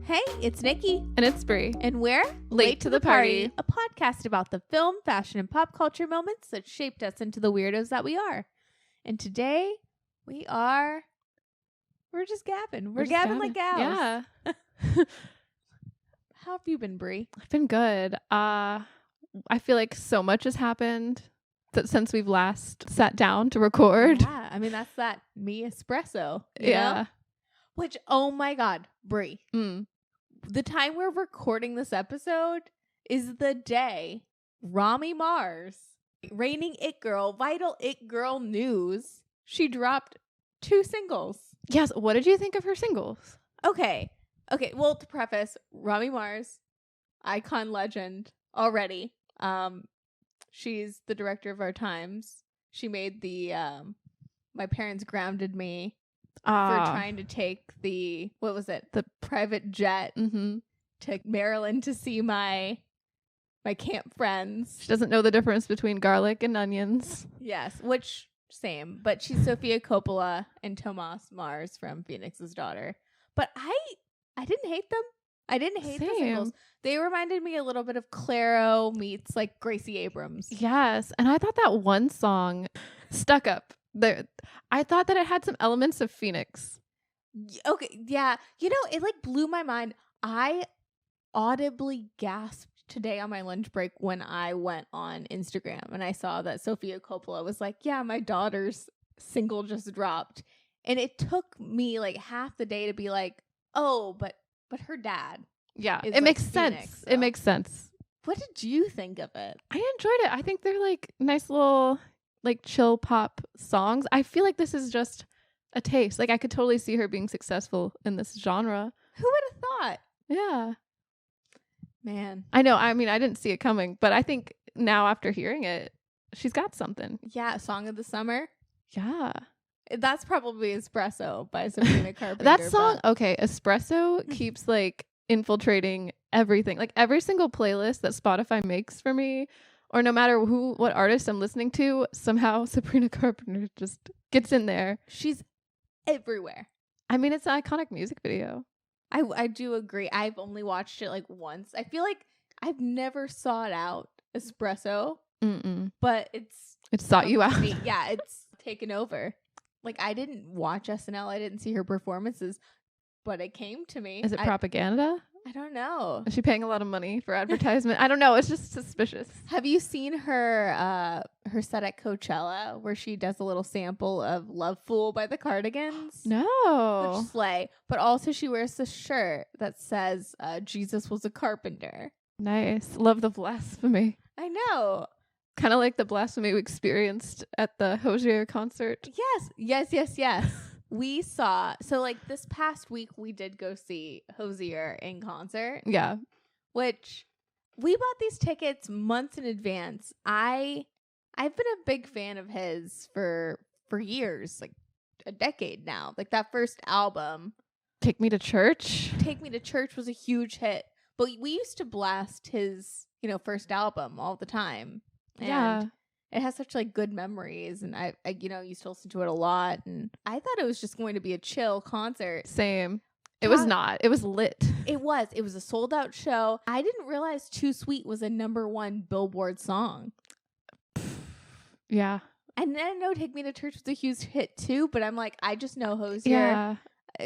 Hey, it's Nikki. And it's Brie. And we're Late to the Party, a podcast about the film, fashion, and pop culture moments that shaped us into the weirdos that we are. And today, we're just gabbing. We're gabbing like gals. Yeah. How have you been, Brie? I've been good. I feel like so much has happened since we've last sat down to record. Yeah, I mean, that's that me espresso. You know? Which, oh my God, Brie. The time we're recording this episode is the day Romy Mars, reigning it girl, vital it girl news, she dropped 2 singles. Yes. What did you think of her singles? Okay. Well, to preface, Romy Mars, icon legend already. She's the director of our times. She made the My Parents Grounded Me for trying to take the private jet to Maryland to see my camp friends. She doesn't know the difference between garlic and onions. Yes, which same, but she's Sofia Coppola and Tomas Mars from Phoenix's Daughter. But I didn't hate them. I didn't hate the singles. They reminded me a little bit of Clairo meets like Gracie Abrams. Yes, and I thought that one song, Stuck Up, I thought that it had some elements of Phoenix. Okay, yeah. You know, it like blew my mind. I audibly gasped today on my lunch break when I went on Instagram and I saw that Sofia Coppola was like, yeah, my daughter's single just dropped. And it took me like half the day to be like, oh, but her dad. Yeah, it like makes Phoenix, sense. so. It makes sense. What did you think of it? I enjoyed it. I think they're like nice little like chill pop songs. I feel like this is just a taste. Like I could totally see her being successful in this genre. Who would have thought? Yeah. Man. I know. I mean, I didn't see it coming, but I think now after hearing it, she's got something. Yeah, Song of the Summer. Yeah. That's probably Espresso by Sabrina Carpenter. That song, okay, Espresso keeps like infiltrating everything. Like every single playlist that Spotify makes for me, or no matter what artist I'm listening to, somehow Sabrina Carpenter just gets in there. She's everywhere. I mean, it's an iconic music video. I do agree. I've only watched it like once. I feel like I've never sought out Espresso, but it's sought you out. Yeah, it's taken over. Like I didn't watch SNL. I didn't see her performances, but it came to me. Is it propaganda? I don't know. Is she paying a lot of money for advertisement? I don't know. It's just suspicious. Have you seen her set at Coachella where she does a little sample of Love Fool by the Cardigans? No. Which slay. But also she wears this shirt that says Jesus was a carpenter. Nice. Love the blasphemy. I know. Kind of like the blasphemy we experienced at the Hozier concert. Yes. We saw, so like this past week, we did go see Hozier in concert. Yeah. Which we bought these tickets months in advance. I've been a big fan of his for years, like a decade now. Like that first album, Take Me to Church. Take Me to Church was a huge hit. But we used to blast his, first album all the time. And it has such like good memories, and I used to listen to it a lot, and I thought it was just going to be a chill concert. Same. It was not. It was lit. It was a sold out show. I didn't realize Too Sweet was a #1 Billboard song. Yeah. And then I know Take Me to Church was a huge hit too, but I'm like, I just know Hozier. Yeah.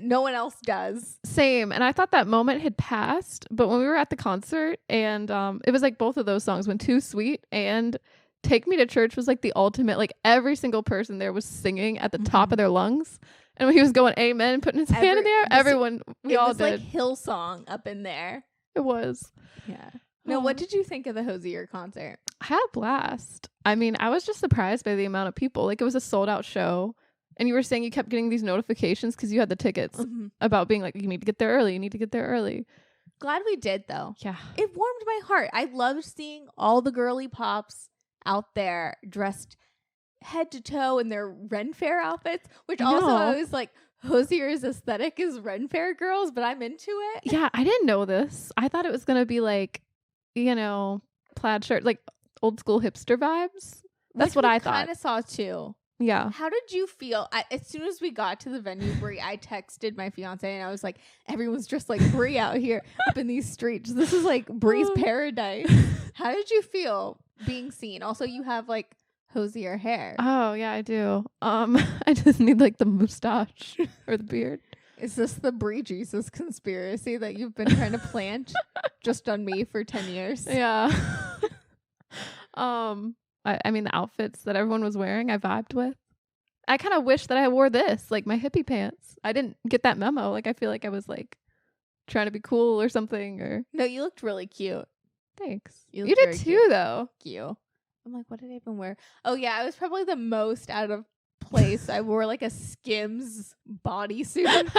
No one else does. Same. And I thought that moment had passed, but when we were at the concert, and it was like both of those songs, when Too Sweet and Take Me to Church was like the ultimate, like every single person there was singing at the top of their lungs. And when he was going amen, putting his hand in there, everyone, we all did. It was like Hillsong up in there. It was. Yeah. No, what did you think of the Hozier concert? I had a blast. I mean, I was just surprised by the amount of people. Like it was a sold out show. And you were saying you kept getting these notifications because you had the tickets about being like, you need to get there early. You need to get there early. Glad we did, though. Yeah. It warmed my heart. I loved seeing all the girly pops out there dressed head to toe in their Ren Fair outfits, which also I was like, Hozier's aesthetic is Ren Fair girls, but I'm into it. Yeah, I didn't know this. I thought it was going to be like, plaid shirt, like old school hipster vibes. That's what I thought. I kind of saw too. Yeah. How did you feel? As soon as we got to the venue, Brie, I texted my fiance and I was like, everyone's just like Brie out here up in these streets. This is like Brie's paradise. How did you feel being seen? Also, you have like Hozier hair. Oh, yeah, I do. I just need like the mustache or the beard. Is this the Brie Jesus conspiracy that you've been trying to plant just on me for 10 years? Yeah. I mean, the outfits that everyone was wearing, I vibed with. I kind of wish that I wore this, like my hippie pants. I didn't get that memo. Like, I feel like I was like trying to be cool or something. Or No, you looked really cute. thanks. You You looked did very too, cute. though. You. I'm like, what did I even wear? Oh yeah, I was probably the most out of place. I wore like a Skims bodysuit.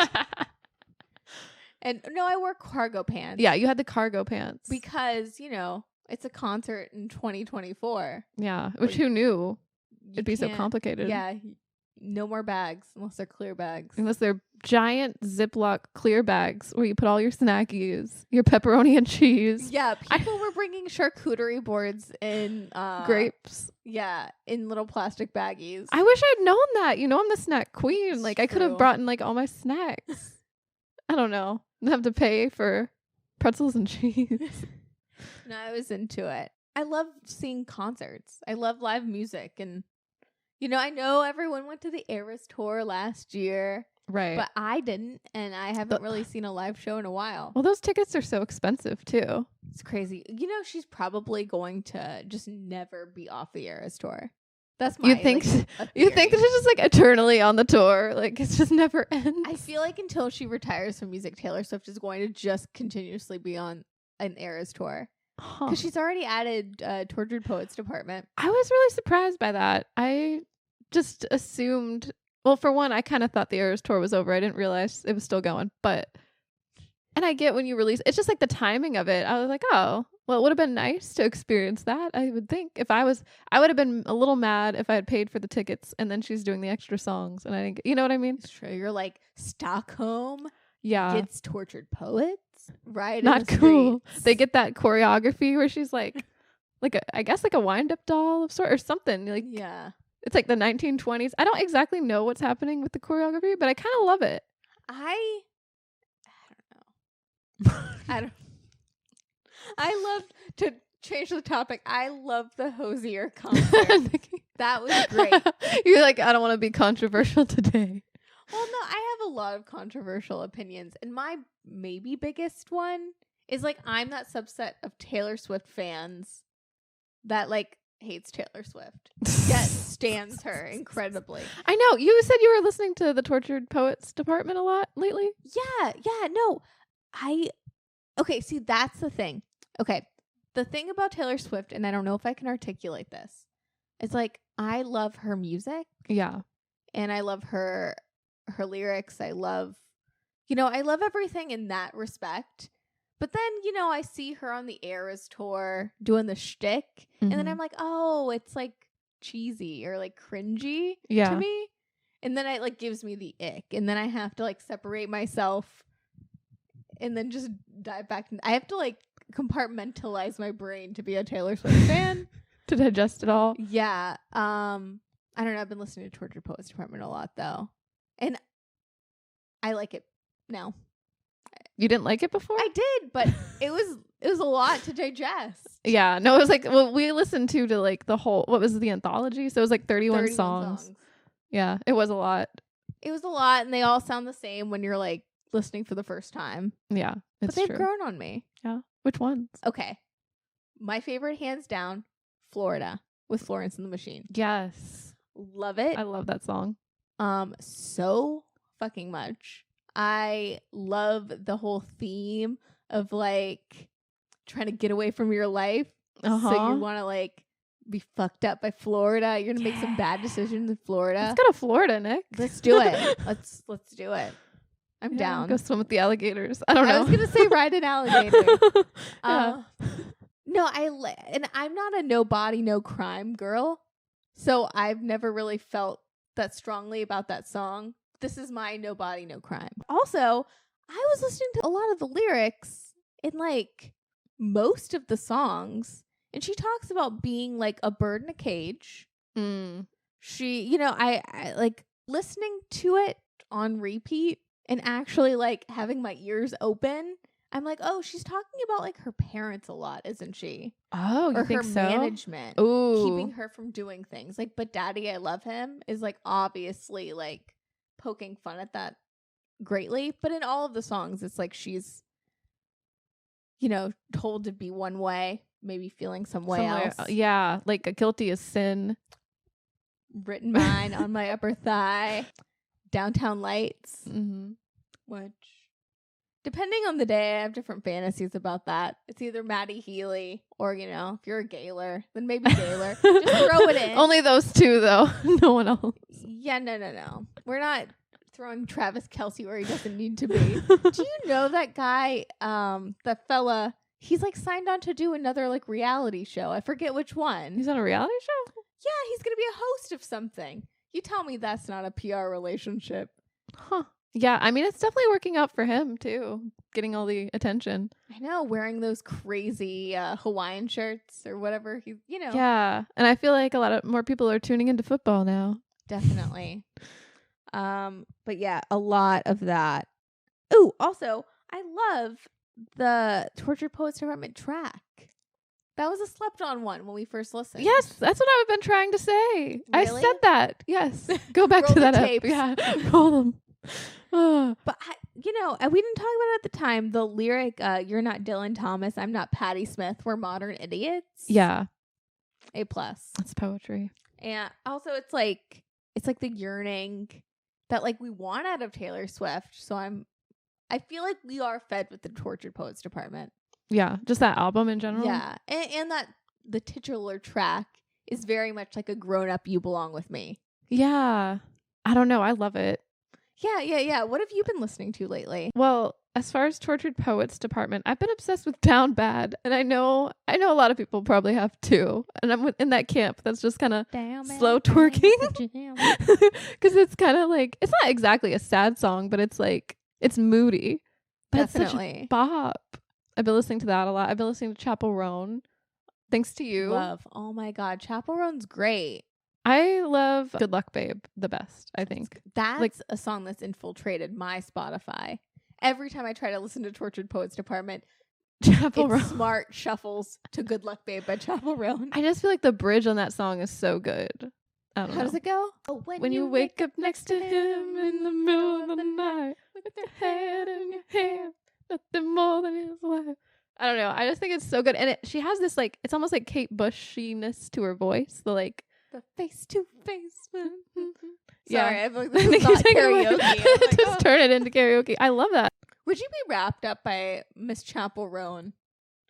And no, I wore cargo pants. Yeah, you had the cargo pants. Because, you know, it's a concert in 2024. Yeah, which who knew You it'd be so can't- complicated? Yeah. No more bags unless they're clear bags. Unless they're giant Ziploc clear bags where you put all your snackies, your pepperoni and cheese, Yeah, people were bringing charcuterie boards in grapes. Yeah, in little plastic baggies. I wish I'd known that. You know, I'm the snack queen. Like, I could have true. brought in like all my snacks. I don't know. I have to pay for pretzels and cheese. No, I was into it. I love seeing concerts. I love live music. And, you know everyone went to the Eras tour last year, Right. but I didn't. And I haven't really seen a live show in a while. Well, those tickets are so expensive too. It's crazy. You know, she's probably going to just never be off the Eras tour. That's my You think like, a you think theory. that she's just like eternally on the tour? Like, it's just never ends. I feel like until she retires from music, Taylor Swift is going to just continuously be on an Eras tour. Huh. Because she's already added Tortured Poets Department. I was really surprised by that. I just assumed, well, for one, I kind of thought the Eras tour was over. I didn't realize it was still going. But, and I get when you release, it's just like the timing of it. I was like, oh, well, it would have been nice to experience that. I would think I would have been a little mad if I had paid for the tickets and then she's doing the extra songs and I didn't, you know what I mean? It's true. You're like, Stockholm Yeah. gets Tortured Poets, right? in Not the cool. streets. They get that choreography where she's like I guess like a wind-up doll of sort or something. Like, Yeah. it's like the 1920s. I don't exactly know what's happening with the choreography, but I kind of love it. I don't know. I love to change the topic. I love the Hozier concert. That was great. You're like, I don't want to be controversial today. Well, no, I have a lot of controversial opinions. And my maybe biggest one is like, I'm that subset of Taylor Swift fans that like hates Taylor Swift, yet stands her incredibly. I know. You said you were listening to the Tortured Poets Department a lot lately. Yeah, no. Okay, see, that's the thing. Okay, the thing about Taylor Swift, and I don't know if I can articulate this, is like, I love her music. Yeah. And I love her lyrics. I love everything in that respect. But then, I see her on the Eras tour doing the shtick. And then I'm like, oh, it's like cheesy or like cringy to me. And then it like gives me the ick. And then I have to like separate myself and then just dive back. I have to like compartmentalize my brain to be a Taylor Swift fan. To digest it all. Yeah. I don't know. I've been listening to Tortured Poets Department a lot though. And I like it now. You didn't like it before? I did, but it was a lot to digest. Yeah. No, it was like, well, we listened to like the whole, what was the anthology? So it was like 31 songs. Yeah. It was a lot. It was a lot, and they all sound the same when you're like listening for the first time. Yeah. But It's they've true. grown on me. Yeah. Which ones? Okay. My favorite, hands down, Florida with Florence and the Machine. Yes. Love it. I love that song. So fucking much. I love the whole theme of like trying to get away from your life. So you want to like be fucked up by Florida. You're gonna make some bad decisions in Florida. Let's go to Florida, Nick. Let's do it. Let's do it. I'm down. Go swim with the alligators. I don't know. I was gonna say ride an alligator. Yeah. No, and I'm not a no body, no crime girl. So I've never really felt that strongly about that song. This is my no body, no crime. Also, I was listening to a lot of the lyrics in like most of the songs, and she talks about being like a bird in a cage. she, you know, I like listening to it on repeat and actually like having my ears open. I'm like, oh, she's talking about like her parents a lot, isn't she? Oh, you Or think her so? management Ooh. keeping her from doing things. Like, but Daddy, I Love Him is like obviously like poking fun at that greatly. But in all of the songs, it's like she's, you know, told to be one way, maybe feeling some way else. Yeah, like a guilty as sin. Written mine on my upper thigh. Downtown Lights. Mm-hmm. Which, depending on the day, I have different fantasies about that. It's either Maddie Healy or, you know, if you're a Gaylor, then maybe Gaylor. Just throw it in. Only those two, though. No one else. Yeah, no. We're not throwing Travis Kelce where he doesn't need to be. Do you know that guy, that fella, he's like signed on to do another like reality show. I forget which one. He's on a reality show? Yeah, he's going to be a host of something. You tell me that's not a PR relationship. Huh. Yeah, I mean, it's definitely working out for him, too. Getting all the attention. I know, wearing those crazy Hawaiian shirts or whatever. He, you know. Yeah, and I feel like a lot of more people are tuning into football now. Definitely. But yeah, a lot of that. Ooh, also, I love the Tortured Poets Department track. That was a slept-on one when we first listened. Yes, that's what I've been trying to say. I Really? said that. Yes. Go back Roll to the that tapes. Yeah, roll them. But, you know, we didn't talk about it at the time. The lyric, you're not Dylan Thomas, I'm not Patti Smith, we're modern idiots. Yeah. A+. That's poetry. And also it's like the yearning that like we want out of Taylor Swift. So I feel like we are fed with the Tortured Poets Department. Yeah, just that album in general. Yeah, and that the titular track is very much like a grown-up You Belong With Me. Yeah. I don't know. I love it. Yeah. What have you been listening to lately? Well, as far as Tortured Poets Department, I've been obsessed with Down Bad. And I know a lot of people probably have too. And I'm in that camp that's just kind of slow twerking. Because it's kind of like, it's not exactly a sad song, but it's like, it's moody. But Definitely. It's such a bop. I've been listening to that a lot. I've been listening to Chappell Roan. Thanks to you. Love. Oh my God. Chappell Roan's great. I love Good Luck Babe the best, I think. That's like a song that's infiltrated my Spotify. Every time I try to listen to Tortured Poets Department, Chappell Roan. Smart shuffles to Good Luck Babe by Chappell Roan. I just feel like the bridge on that song is so good. I don't know. How does it go? Oh, when you wake up next to him in the middle of the night with your head in your hand, nothing more than his wife. I don't know. I just think it's so good. And she has this like, it's almost like Kate Bushiness to her voice. The like, the face to face. Yeah. Sorry, I'm like, this is not karaoke. Like, just turn it into karaoke. I love that. Would you be wrapped up by Miss Chappell Roan?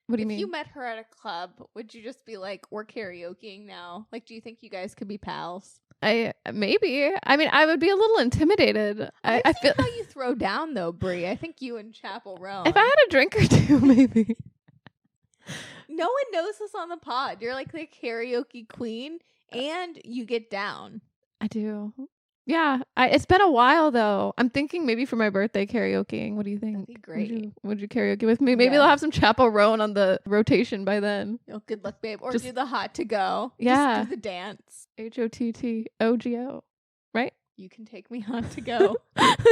What do you if mean? If you met her at a club, would you just be like, we're karaokeing now? Like, do you think you guys could be pals? Maybe. I mean, I would be a little intimidated. I feel how you throw down though, Brie. I think you and Chappell Roan. If I had a drink or two, maybe. No one knows this on the pod. You're like the karaoke queen, and you get down. I do. Yeah. It's been a while though. I'm thinking maybe for my birthday karaokeing. What do you think? That'd be great. Would you karaoke with me? Maybe they'll have some Chappell Roan on the rotation by then. Oh, good luck, babe. Or just do the hot to go. Yeah. Just do the dance. HOTTOGO. Right? You can take me hot to go.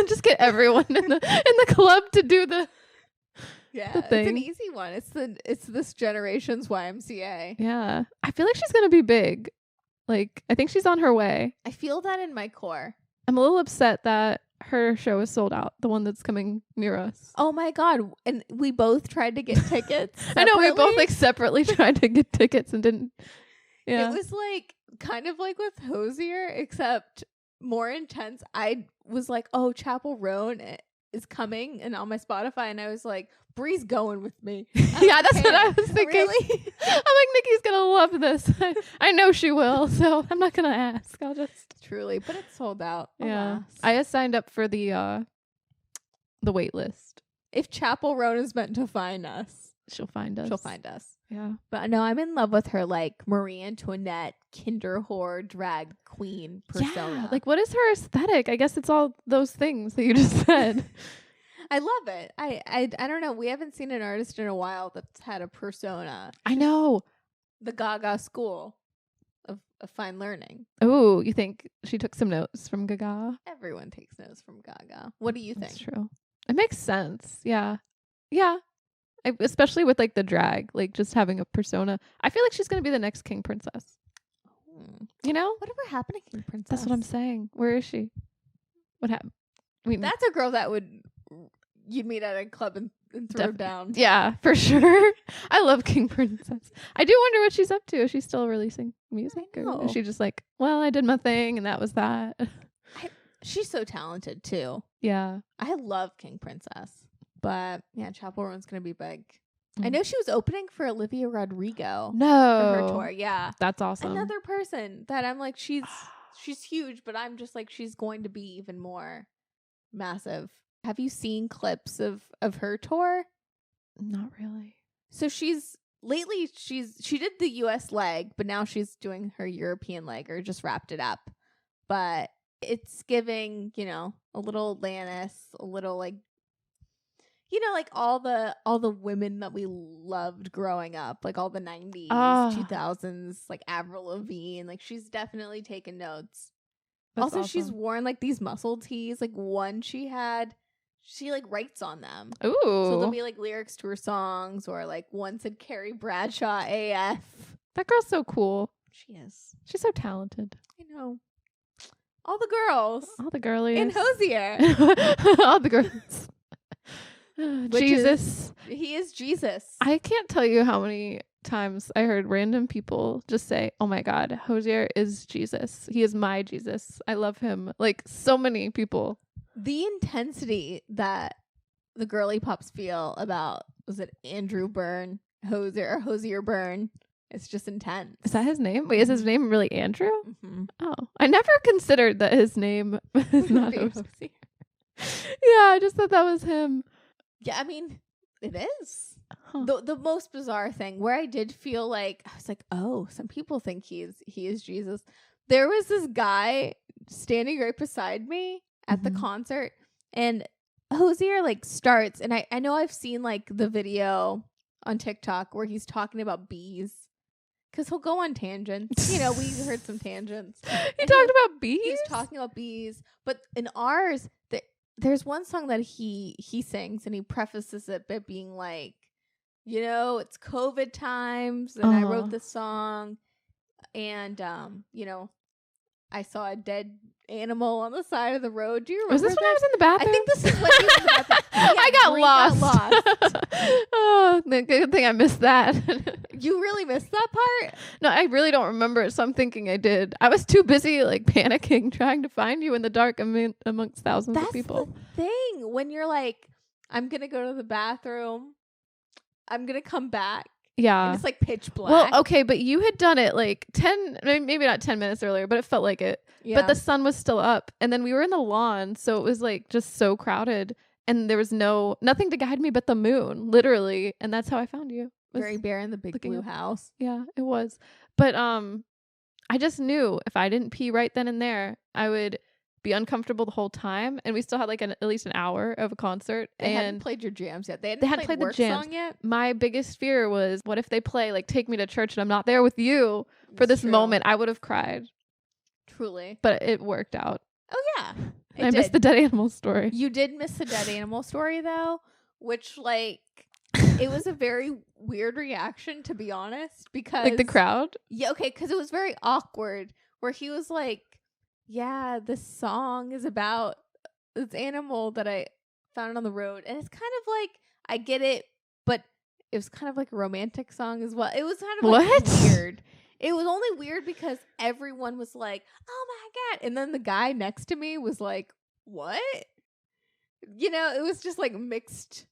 Just get everyone in the club to do the the thing. It's an easy one. It's this generation's YMCA. Yeah. I feel like she's gonna be big. Like, I think she's on her way. I feel that in my core. I'm a little upset that her show is sold out, the one that's coming near us. Oh my God. And we both tried to get tickets. I know, we both like separately tried to get tickets and didn't. Yeah. It was like kind of like with Hozier, except more intense. I was like, oh, Chappell Roan is coming, and on my Spotify, and I was like, Bree's going with me. Yeah, that's what I was thinking. Really? I'm like, Nikki's gonna love this. I know she will, so I'm not gonna ask. I'll just truly, but it's sold out. Yeah, Alas. I just signed up for the wait list. If Chappell Roan is meant to find us, she'll find us. She'll find us. Yeah, but no, I'm in love with her like Marie Antoinette, Kinder whore, drag queen persona. Yeah, like what is her aesthetic? I guess it's all those things that you just said. I love it. I don't know. We haven't seen an artist in a while that's had a persona. I know. The Gaga school fine learning. Oh, you think she took some notes from Gaga? Everyone takes notes from Gaga. What do you think? That's true. It makes sense. Yeah. Yeah. Especially with like the drag, like just having a persona. I feel like she's going to be the next king princess. You know? Whatever happened to King Princess? That's what I'm saying. Where is she? What happened? That's a girl that you'd meet at a club and throw down. Yeah, for sure. I love King Princess. I do wonder what she's up to. Is she still releasing music? Or is she just like, well, I did my thing and that was that? She's so talented too. Yeah. I love King Princess. But yeah, Chappell Roan's going to be big. I know she was opening for Olivia Rodrigo. No. For her tour. Yeah. That's awesome. Another person that I'm like, she's huge, but I'm just like, she's going to be even more massive. Have you seen clips of her tour? Not really. So she did the US leg, but now she's doing her European leg, or just wrapped it up. But it's giving, a little Atlantis, a little like, like all the women that we loved growing up, like all the 90s, 2000s, like Avril Lavigne, like she's definitely taken notes. That's also, awesome. she's worn like these muscle tees, like one she like writes on them. Ooh. So there'll be like lyrics to her songs, or like one said Carrie Bradshaw AF. That girl's so cool. She is. She's so talented. I know. All the girls. All the girlies. In Hozier. All the girls. Jesus. He is Jesus. I can't tell you how many times I heard random people just say, oh my God, Hozier is Jesus. He is my Jesus. I love him. Like so many people. The intensity that the girly pops feel about, was it Andrew Byrne, Hozier Byrne? It's just intense. Is that his name? Wait, is his name really Andrew? Mm-hmm. Oh, I never considered that his name is not Hozier. Yeah, I just thought that was him. Yeah, I mean, it is. Huh. The most bizarre thing where I did feel like, I was like, oh, some people think he is Jesus. There was this guy standing right beside me at the concert, and Hozier like starts, and I know I've seen like the video on TikTok where he's talking about bees, because he'll go on tangents. We heard some tangents. He talked about bees? He's talking about bees, but in ours, there's one song that he sings, and he prefaces it by being like, it's COVID times, and I wrote this song, and I saw a dead animal on the side of the road. Do you remember? Was this when I was in the bathroom? I think this is when he was in the bathroom. Yeah, I got lost. Oh, the good thing I missed that. You really missed that part? No, I really don't remember it, so I'm thinking I did. I was too busy like panicking, trying to find you in the dark amongst thousands of people. That's the thing. When you're like, I'm going to go to the bathroom, I'm going to come back. Yeah. And it's like pitch black. Well, okay, but you had done it like 10, maybe not 10 minutes earlier, but it felt like it. Yeah. But the sun was still up, and then we were in the lawn, so it was like just so crowded, and there was nothing to guide me but the moon, literally, and that's how I found you. Very bare in the big blue house. Yeah, it was. But I just knew if I didn't pee right then and there, I would be uncomfortable the whole time, and we still had like at least an hour of a concert. They hadn't played your jams yet. They hadn't played the jams song yet. My biggest fear was, what if they play like "Take Me to Church" and I'm not there with you for this moment? I would have cried. Truly. But it worked out. Oh yeah. I missed the dead animal story. You did miss the dead animal story though, which like it was a very weird reaction, to be honest, because like the crowd? Yeah, okay, because it was very awkward where he was like, yeah, this song is about this animal that I found on the road. And it's kind of like, I get it, but it was kind of like a romantic song as well. It was kind of like weird. It was only weird because everyone was like, oh my God. And then the guy next to me was like, what? It was just like mixed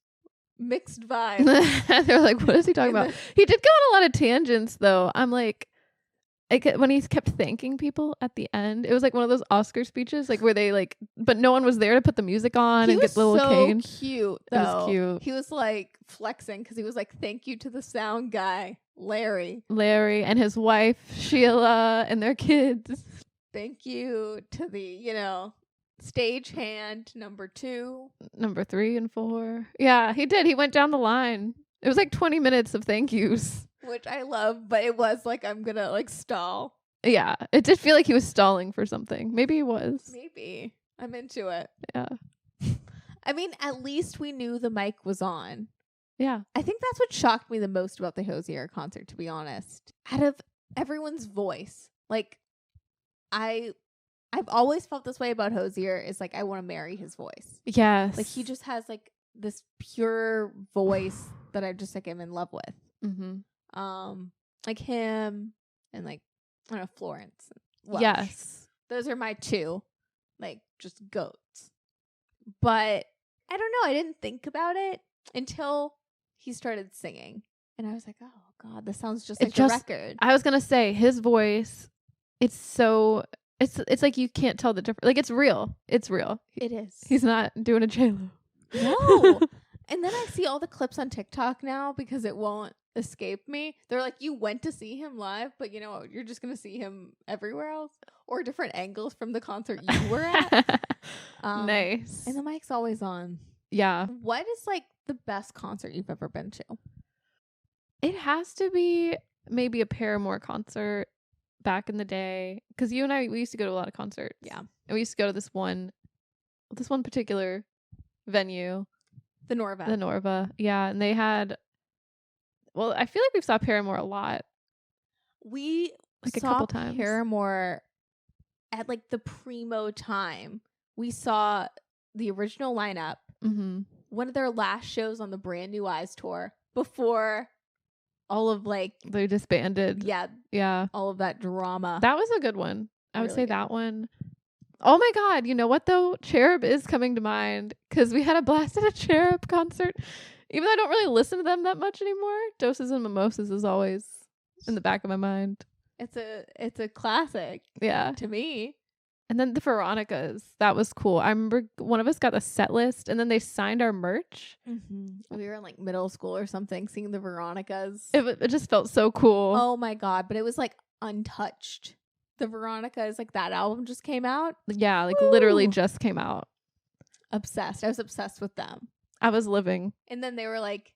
vibes. They're like, what is he talking about? He did go on a lot of tangents though. I'm like, when he kept thanking people at the end, it was like one of those Oscar speeches, like where they like, but no one was there to put the music on and get the little cane. Cute, though. It was cute. He was like flexing because he was like, "Thank you to the sound guy, Larry, and his wife Sheila, and their kids. Thank you to the stagehand number 2, number 3 and 4. Yeah, he did. He went down the line. It was like 20 minutes of thank yous." Which I love, but it was like, I'm gonna like stall. Yeah, it did feel like he was stalling for something. Maybe he was. Maybe. I'm into it. Yeah. I mean, at least we knew the mic was on. Yeah. I think that's what shocked me the most about the Hozier concert, to be honest. Out of everyone's voice, like, I've always felt this way about Hozier. Is like, I want to marry his voice. Yes. Like, he just has like this pure voice that I just like am in love with. Mm-hmm. Like him and like, I don't know, Florence. Welsh. Yes. Those are my two, like, just goats. But I don't know. I didn't think about it until he started singing. And I was like, oh, God, this sounds just like the record. I was going to say, his voice, it's like you can't tell the difference. Like, it's real. It's real. It is. He's not doing a J-Lo. No. And then I see all the clips on TikTok now because it won't escape me. They're like, you went to see him live, but you know what? You're just going to see him everywhere else or different angles from the concert you were at. Nice. And the mic's always on. Yeah. What is like the best concert you've ever been to? It has to be maybe a Paramore concert back in the day. Because you and I, we used to go to a lot of concerts. Yeah. And we used to go to this one particular venue. The Norva. The Norva. Yeah. And they had, well, I feel like we've saw Paramore a lot. We like saw a couple times. Paramore at like the primo time. We saw the original lineup. Mm-hmm. One of their last shows on the Brand New Eyes tour before all of like they disbanded. Yeah. All of that drama. That was a good one. I would really say good. that one. Oh my God. You know what though? Cherub is coming to mind because we had a blast at a Cherub concert. Even though I don't really listen to them that much anymore, Doses and Mimosas is always in the back of my mind. It's a classic. Yeah. To me. And then the Veronicas. That was cool. I remember one of us got the set list and then they signed our merch. Mm-hmm. We were in like middle school or something seeing the Veronicas. It just felt so cool. Oh my God. But it was like untouched. The Veronicas, like that album just came out. Yeah, like Woo! literally just came out. Obsessed. I was obsessed with them. I was living. And then they were like,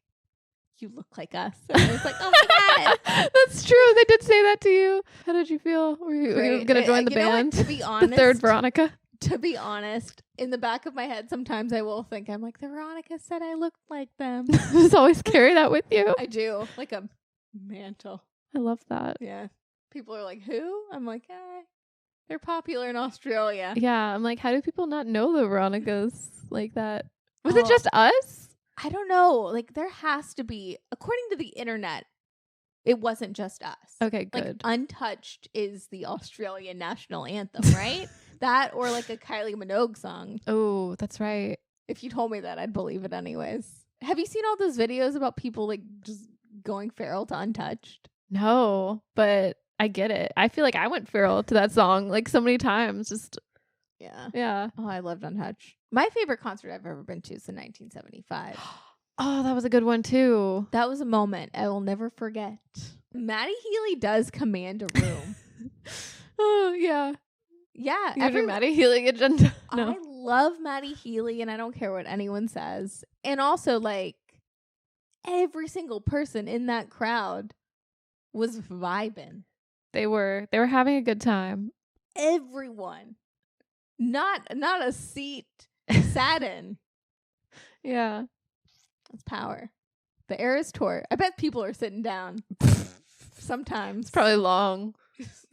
you look like us. And I was like, oh my God. That's true. They did say that to you. How did you feel? Were you going to join the band? To be honest. The third Veronica? To be honest, in the back of my head, sometimes I will think, I'm like, the Veronica said I looked like them. Just always carry that with you. I do. Like a mantle. I love that. Yeah. People are like, who? I'm like, they're popular in Australia. Yeah. I'm like, how do people not know the Veronicas like that? Was it just us? I don't know. Like, there has to be, according to the internet, it wasn't just us. Okay, good. Like, Untouched is the Australian national anthem, right? That or like a Kylie Minogue song. Oh, that's right. If you told me that, I'd believe it anyways. Have you seen all those videos about people like just going feral to Untouched? No, but I get it. I feel like I went feral to that song like so many times. Just yeah. Oh, I loved Untouched. My favorite concert I've ever been to is in 1975. Oh, that was a good one too. That was a moment I will never forget. Maddie Healy does command a room. Oh yeah. Yeah. You have your Maddie Healy agenda. No. I love Maddie Healy and I don't care what anyone says. And also like every single person in that crowd was vibing. They were having a good time. Everyone. Not a seat sat in. Yeah. That's power. The Eras Tour. I bet people are sitting down. Sometimes. It's probably long.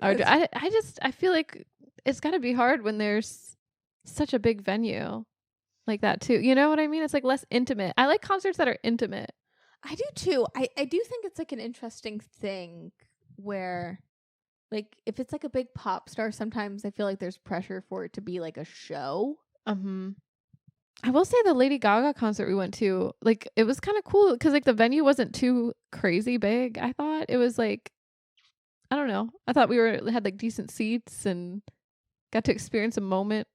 I feel like it's got to be hard when there's such a big venue like that too. You know what I mean? It's like less intimate. I like concerts that are intimate. I do too. I do think it's like an interesting thing where like if it's like a big pop star, sometimes I feel like there's pressure for it to be like a show. I will say the Lady Gaga concert we went to, like it was kind of cool because like the venue wasn't too crazy big. I thought it was like, I don't know. I thought we had like decent seats and got to experience a moment.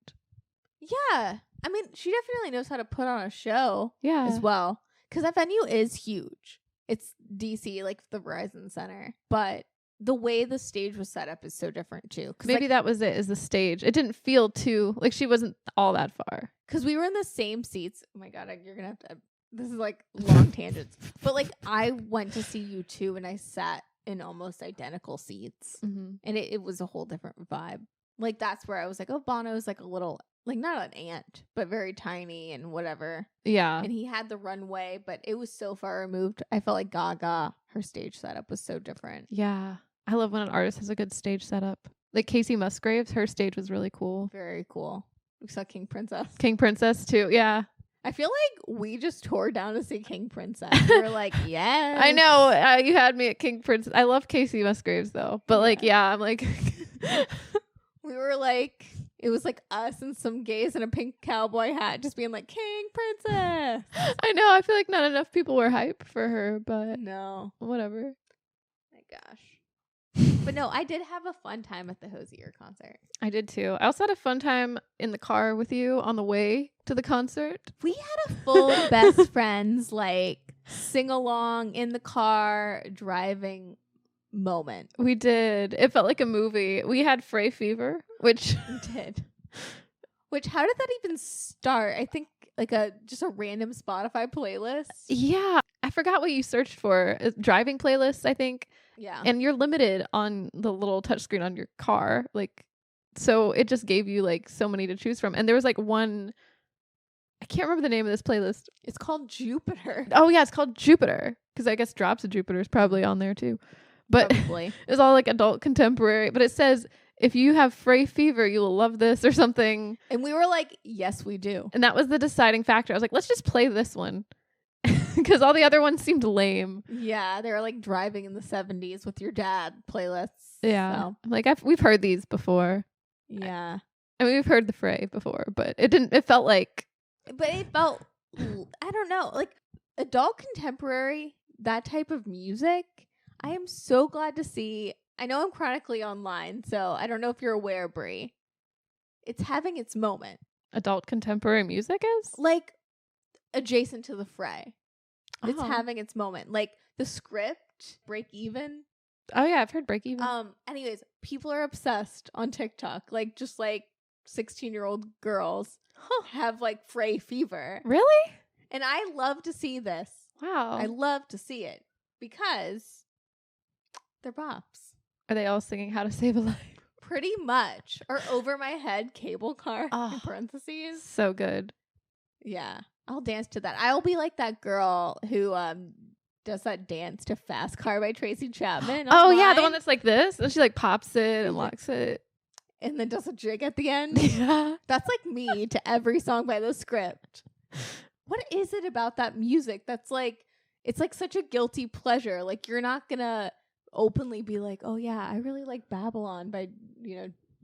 Yeah. I mean, she definitely knows how to put on a show as well. Because that venue is huge. It's DC, like the Verizon Center. But the way the stage was set up is so different too. Maybe like, that was it, is the stage. It didn't feel too, like she wasn't all that far. Because we were in the same seats. Oh my God, you're going to have to, this is like long tangents. But like I went to see U2 and I sat in almost identical seats. Mm-hmm. And it was a whole different vibe. Like, that's where I was like, oh, Bono's like a little, like, not an ant, but very tiny and whatever. Yeah. And he had the runway, but it was so far removed. I felt like Gaga, her stage setup was so different. Yeah. I love when an artist has a good stage setup. Like Casey Musgraves, her stage was really cool. Very cool. We saw King Princess. King Princess too. Yeah. I feel like we just tore down to see King Princess. We were like, yes. I know. You had me at King Princess. I love Casey Musgraves though. But like, yeah, I'm like. We were like, it was like us and some gays in a pink cowboy hat just being like, King Princess. I know. I feel like not enough people were hype for her, but no. whatever. My gosh. But no, I did have a fun time at the Hozier concert. I did too. I also had a fun time in the car with you on the way to the concert. We had a full best friends, like, sing along in the car, driving moment. We did. It felt like a movie. We had Frey Fever, which We did. Which, how did that even start? I think like just a random Spotify playlist. Yeah. I forgot what you searched for. Driving playlists, I think. Yeah. And you're limited on the little touchscreen on your car. Like, so it just gave you like so many to choose from. And there was like one, I can't remember the name of this playlist. It's called Jupiter. Oh yeah, it's called Jupiter. Because I guess Drops of Jupiter is probably on there too. But Probably. it's all like adult contemporary. But it says, if you have Frey Fever, you will love this or something. And we were like, yes, we do. And that was the deciding factor. I was like, let's just play this one. Because all the other ones seemed lame. Yeah, they were like driving in the 70s with your dad playlists. Yeah. So, I'm like, we've heard these before. yeah. I mean, we've heard the Fray before, but it felt like. But it felt, I don't know, like adult contemporary, that type of music. I am so glad to see. I know I'm chronically online, so I don't know if you're aware, Brie. It's having its moment. Adult contemporary music is? Like, adjacent to the Fray. It's Oh. having its moment. Like, the script, Break Even. Oh, yeah, I've heard Break Even. Anyways, people are obsessed on TikTok. Like, just like 16-year-old girls have like Fray fever. Really? And I love to see this. Wow. I love to see it because they're bops. Are they all singing How to Save a Life? Pretty much. Or Over My Head Cable Car Oh. in parentheses. So good. Yeah. I'll dance to that. I'll be like that girl who does that dance to Fast Car by Tracy Chapman. Oh, yeah, the online, one that's like this. And she like pops it and locks it. and then does a jig at the end. Yeah. That's like me to every song by The Script. What is it about that music that's like, it's like such a guilty pleasure. Like, you're not gonna openly be like, oh yeah, I really like Babylon by,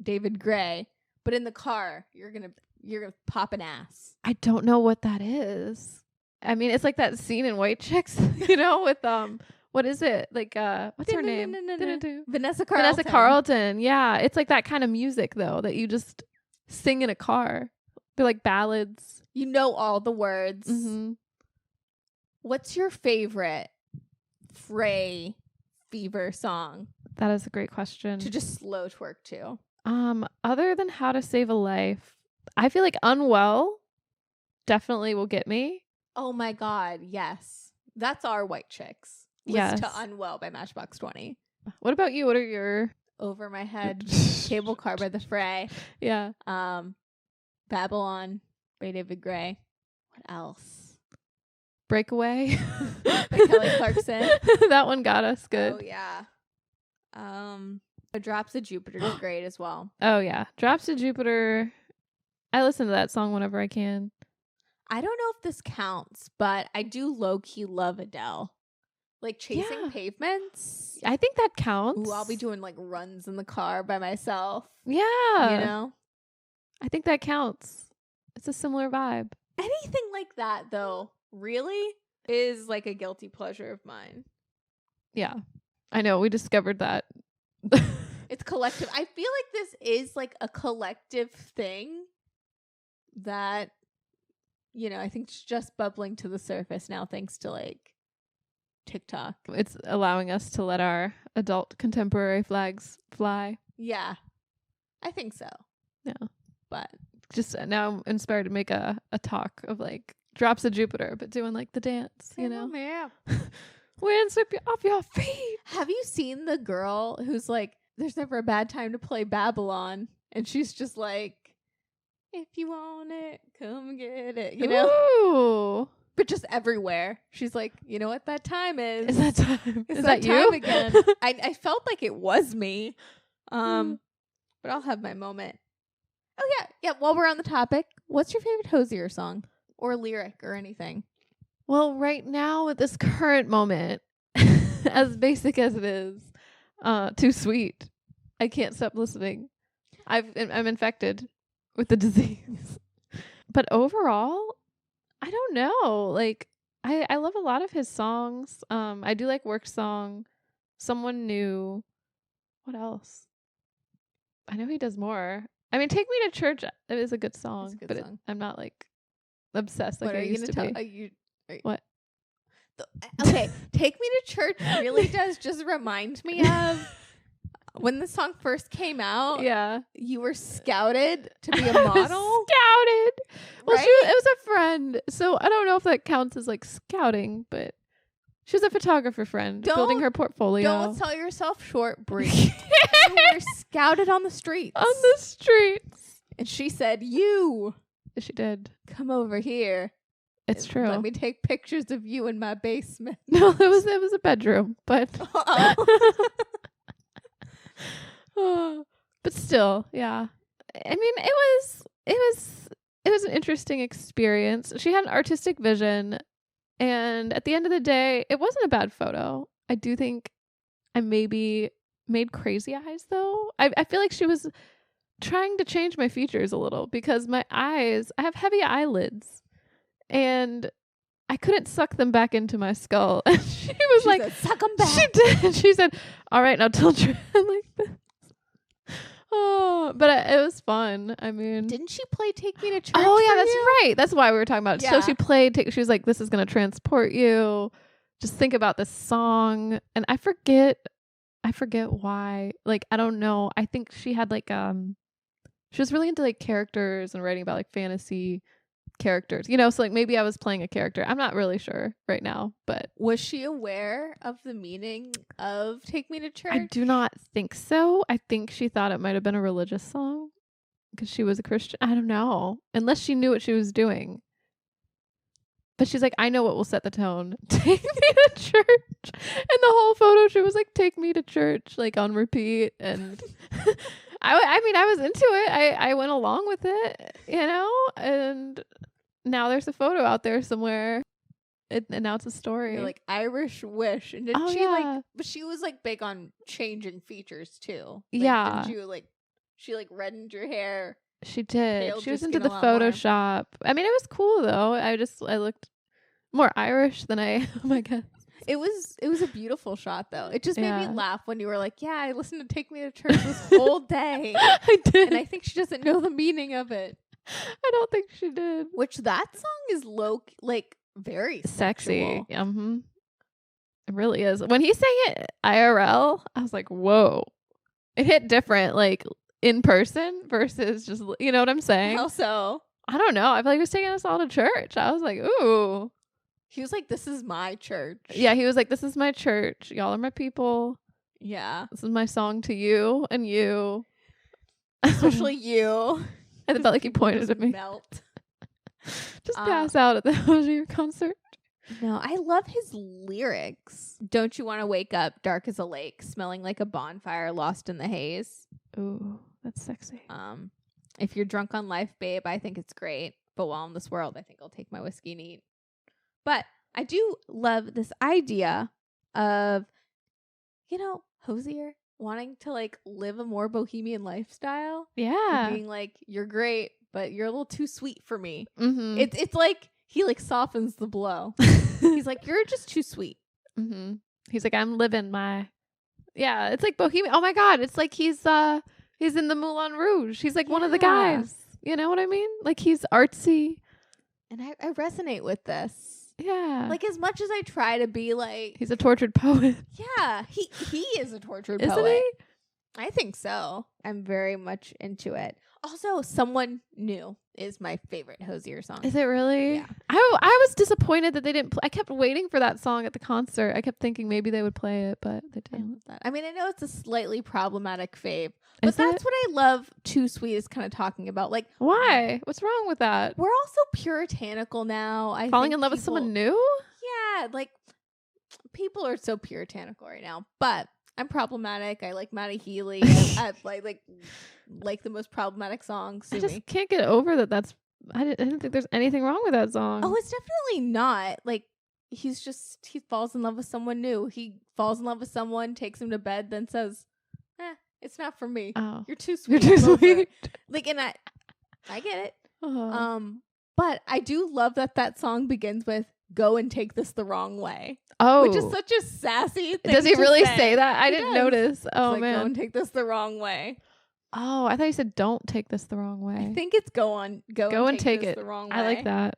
David Gray. But in the car, you're gonna pop an ass. I don't know what that is. I mean, it's like that scene in White Chicks, with what is it? Like what's her name? Vanessa Carlton. Vanessa Carlton. Yeah, it's like that kind of music though that you just sing in a car. They're like ballads. You know all the words. Mm-hmm. What's your favorite Fray Fever song That is a great question. to just slow twerk to? Other than How to Save a Life, I feel like Unwell definitely will get me. Oh my God, yes. That's our White Chicks. Yes. To Unwell by Matchbox 20. What about you? What are your Over My Head, Cable Car by The Fray. Yeah. Babylon by David Gray. What else? Breakaway By Kelly Clarkson. That one got us good. Oh yeah. Drops of Jupiter is great as well. Oh yeah. Drops of Jupiter. I listen to that song whenever I can. I don't know if this counts, but I do low-key love Adele. Like Chasing Yeah. Pavements. I think that counts. Ooh, I'll be doing like runs in the car by myself. Yeah. I think that counts. It's a similar vibe. Anything like that though, really is like a guilty pleasure of mine. Yeah. I know. We discovered that. It's collective. I feel like this is like a collective thing that, I think it's just bubbling to the surface now thanks to like TikTok. It's allowing us to let our adult contemporary flags fly. Yeah, I think so. Yeah. But Just now I'm inspired to make a talk of like Drops of Jupiter, but doing like the dance, Yeah. Wind sweep you off your feet. Have you seen the girl who's like, there's never a bad time to play Babylon? And she's just like, if you want it, come get it. You know? Ooh. But just everywhere. She's like, you know what that time is? Is that time? Is that time you? again? I felt like it was me. But I'll have my moment. Oh, yeah. Yeah. While we're on the topic, what's your favorite Hozier song? Or lyric or anything? Well, right now at this current moment, as basic as it is, Too Sweet. I can't stop listening. I'm infected with the disease. But overall, I don't know. Like, I love a lot of his songs. I do like Work Song, Someone New. What else? I know he does more. I mean, Take Me to Church is a good song, I'm not like obsessed like I used to be. What? Okay, Take Me to Church really does just remind me of when the song first came out. Yeah. You were scouted to be a model. Scouted. Well, right? it was a friend. So I don't know if that counts as like scouting, but she was a photographer friend building her portfolio. Don't sell yourself short, Brie. You were scouted on the streets. On the streets. And she said, you. She did. Come over here. It's true. Let me take pictures of you in my basement. No, it was a bedroom, but but still, yeah. I mean, it was an interesting experience. She had an artistic vision, and at the end of the day, it wasn't a bad photo. I do think I maybe made crazy eyes though. I feel like she was trying to change my features a little because my eyes, I have heavy eyelids. And I couldn't suck them back into my skull. And she like, said, suck them back. She did. She said, all right, now tilt your head like this. Oh, but it was fun. I mean. Didn't she play Take Me to Church? Oh, yeah, that's right. That's why we were talking about it. Yeah. So she played, she was like, this is going to transport you. Just think about this song. And I forget why. Like, I don't know. I think she had like, she was really into like characters and writing about like fantasy characters, you know, so like maybe I was playing a character. I'm not really sure right now, but was she aware of the meaning of Take Me to Church? I do not think so. I think she thought it might have been a religious song because she was a Christian. I don't know, unless she knew what she was doing. But she's like, I know what will set the tone. Take me to church. And the whole photo, she was like, take me to church, like on repeat. And I mean, I was into it. I went along with it, you know, and now there's a photo out there somewhere. And now it's a story. You're like Irish wish. And didn't she like, but she was like big on changing features too. Like, yeah. Didn't you like, she like reddened your hair. She did. She was into the Photoshop. I mean, it was cool though. I looked more Irish than I am, I guess. It was a beautiful shot though. It just made me laugh when you were like, yeah, I listened to Take Me to Church this whole day. I did. And I think she doesn't know the meaning of it. I don't think she did. Which that song is like very sexy. Sexual. It really is. When he sang it IRL, I was like, whoa. It hit different, like in person versus just, you know what I'm saying? How so? I don't know. I feel like he was taking us all to church. I was like, ooh. He was like, this is my church. Yeah, he was like, this is my church. Y'all are my people. Yeah. This is my song to you and you. Especially you. I felt like he pointed at me. Melt. Just pass out at the Hozier concert. No, I love his lyrics. Don't you want to wake up dark as a lake, smelling like a bonfire lost in the haze? Ooh, that's sexy. If you're drunk on life, babe, I think it's great. But while in this world, I think I'll take my whiskey neat. But I do love this idea of, you know, Hozier wanting to like live a more bohemian lifestyle. Yeah. Being like, you're great, but you're a little too sweet for me. Mm-hmm. It's like he like softens the blow. He's like, you're just too sweet. Mm-hmm. He's like, I'm living my. Yeah, it's like bohemian. Oh my God, it's like he's in the Moulin Rouge. He's like one of the guys. You know what I mean? Like he's artsy. And I resonate with this. Yeah. Like as much as I try to be like, he's a tortured poet. Yeah, he is a tortured Isn't poet. he? I think so. I'm very much into it. Also, Someone New is my favorite Hozier song. Is it really? Yeah. I was disappointed that they didn't I kept waiting for that song at the concert. I kept thinking maybe they would play it, but they I didn't. love that. I mean, I know it's a slightly problematic fave, but Is that's it? what I love Too Sweet is kind of talking about. Like, Why? What's wrong with that? we're all so puritanical now. Falling think in love with someone new? Yeah, like people are so puritanical right now. But I'm problematic. I like Maddie Healy. I like the most problematic songs. I just can't get over that. I didn't think there's anything wrong with that song. Oh, it's definitely not. Like he falls in love with someone new. He falls in love with someone, takes him to bed, then says, it's not for me. Oh. You're too sweet. You're too I'm over it." sweet. Like, and I get it. Uh-huh. But I do love that song begins with "Go and take this the wrong way," Oh, which is such a sassy thing. does he to really say? say that? I He didn't does. notice. Oh It's like, man. go and take this the wrong way. Oh, I thought you said don't take this the wrong way. I think it's go and take it. this the wrong way. I like that.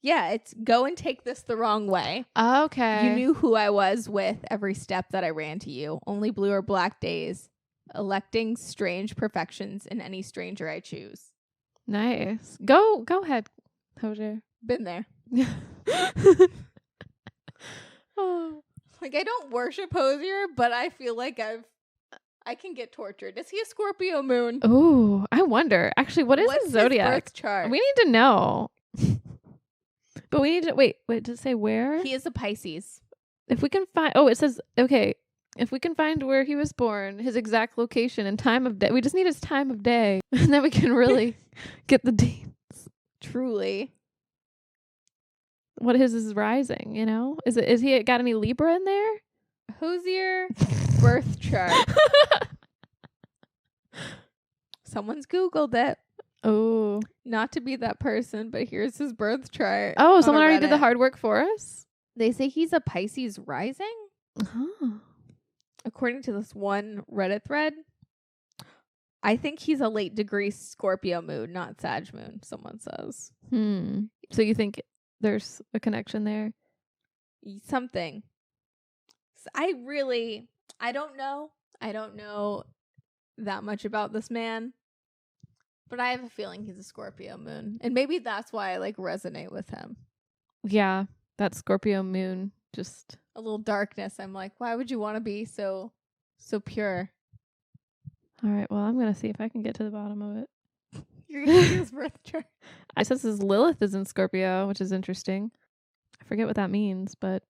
Yeah, it's go and take this the wrong way. Okay. You knew who I was with every step that I ran to you. Only blue or black days, electing strange perfections in any stranger I choose. Nice. Go ahead, Hozier. Been there. Oh. Like, I don't worship Hozier, but I feel like I can get tortured. Is he a Scorpio moon? Ooh, I wonder. Actually, what is What's his zodiac? His birth chart? We need to know. But we need to wait, does it say where? He is a Pisces. If we can find it says okay. If we can find where he was born, his exact location and time of day. We just need his time of day. And then we can really get the deets. Truly. What is his rising, you know? Is he got any Libra in there? Hozier birth chart. Someone's Googled it. Oh. Not to be that person, but here's his birth chart. Oh, on someone already did the Reddit. hard work for us? They say he's a Pisces rising, Oh. according to this one Reddit thread. I think he's a late degree Scorpio moon, not Sag moon, someone says. So you think there's a connection there? Something. I don't know. I don't know that much about this man. But I have a feeling he's a Scorpio moon. And maybe that's why I resonate with him. Yeah, that Scorpio moon just A little darkness. I'm like, why would you want to be so pure? all right. Well, I'm gonna see if I can get to the bottom of it. You're gonna see his birth chart. I says his Lilith is in Scorpio, which is interesting. I forget what that means, but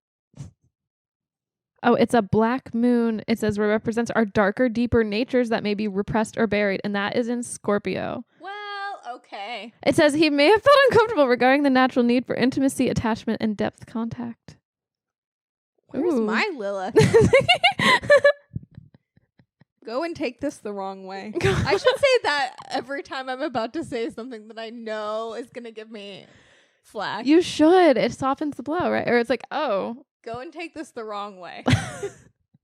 oh, it's a black moon. It says represents our darker, deeper natures that may be repressed or buried, and that is in Scorpio. Well, okay. It says he may have felt uncomfortable regarding the natural need for intimacy, attachment, and depth contact. Where's Ooh. my Lilith? Go and take this the wrong way. I should say that every time I'm about to say something that I know is going to give me flack. You should. It softens the blow, right? Or it's like, oh. Go and take this the wrong way.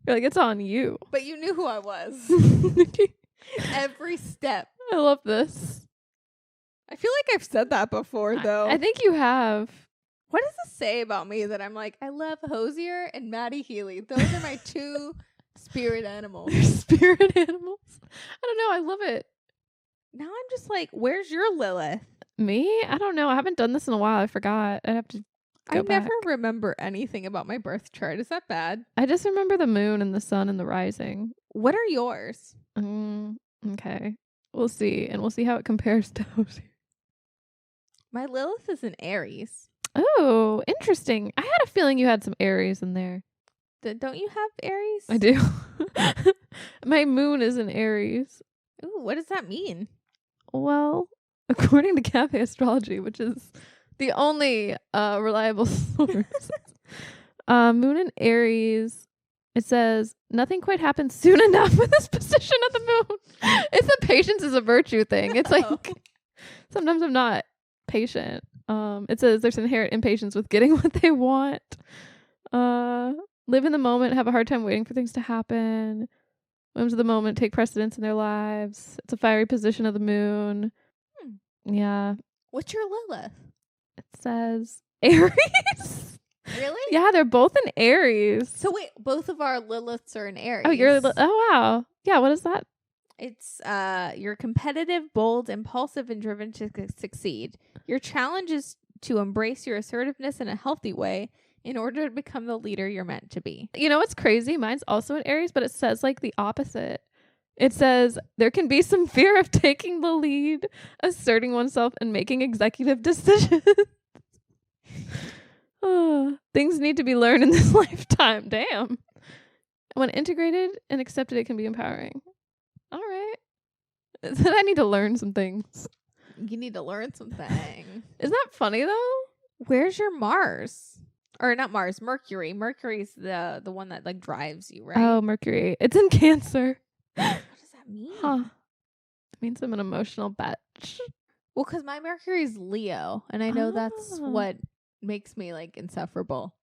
You're like, it's on you. But you knew who I was. Every step. I love this. I feel like I've said that before, though. I think you have. What does this say about me that I'm like, I love Hozier and Maddie Healy? Those are my two spirit animals. They're spirit animals. I don't know. I love it. Now I'm just like, where's your Lilith? Me? I don't know. I haven't done this in a while. I forgot. I'd have to I go back. never remember anything about my birth chart. Is that bad? I just remember the moon and the sun and the rising. What are yours? Okay. We'll see. And we'll see how it compares to Hozier. My Lilith is in Aries. Oh, interesting. I had a feeling you had some Aries in there. Don't you have Aries? I do. My moon is in Aries. Ooh, what does that mean? Well, according to Cafe Astrology, which is the only reliable source, moon in Aries, it says nothing quite happens soon enough with this position of the moon. It's a patience is a virtue thing. It's like sometimes I'm not patient. It says there's inherent impatience with getting what they want. Live in the moment, have a hard time waiting for things to happen. Whims of the moment take precedence in their lives. It's a fiery position of the moon. Yeah. What's your Lilith? It says Aries. Really? Yeah, they're both in Aries. So wait, both of our Liliths are in Aries. Oh wow. Yeah, what is that? It's you're competitive, bold, impulsive, and driven to succeed. Your challenge is to embrace your assertiveness in a healthy way in order to become the leader you're meant to be. You know what's crazy? Mine's also in Aries, but it says like the opposite. It says there can be some fear of taking the lead, asserting oneself, and making executive decisions. Things need to be learned in this lifetime. Damn. When integrated and accepted, it can be empowering. All right. I need to learn some things. You need to learn something. Isn't that funny though? Where's your Mars? Or not Mars, Mercury. Mercury's the one that like drives you, right? Oh, Mercury. It's in Cancer. What does that mean? Huh. It means I'm an emotional bitch. Well, because my Mercury's Leo, and I know that's Oh. what makes me like insufferable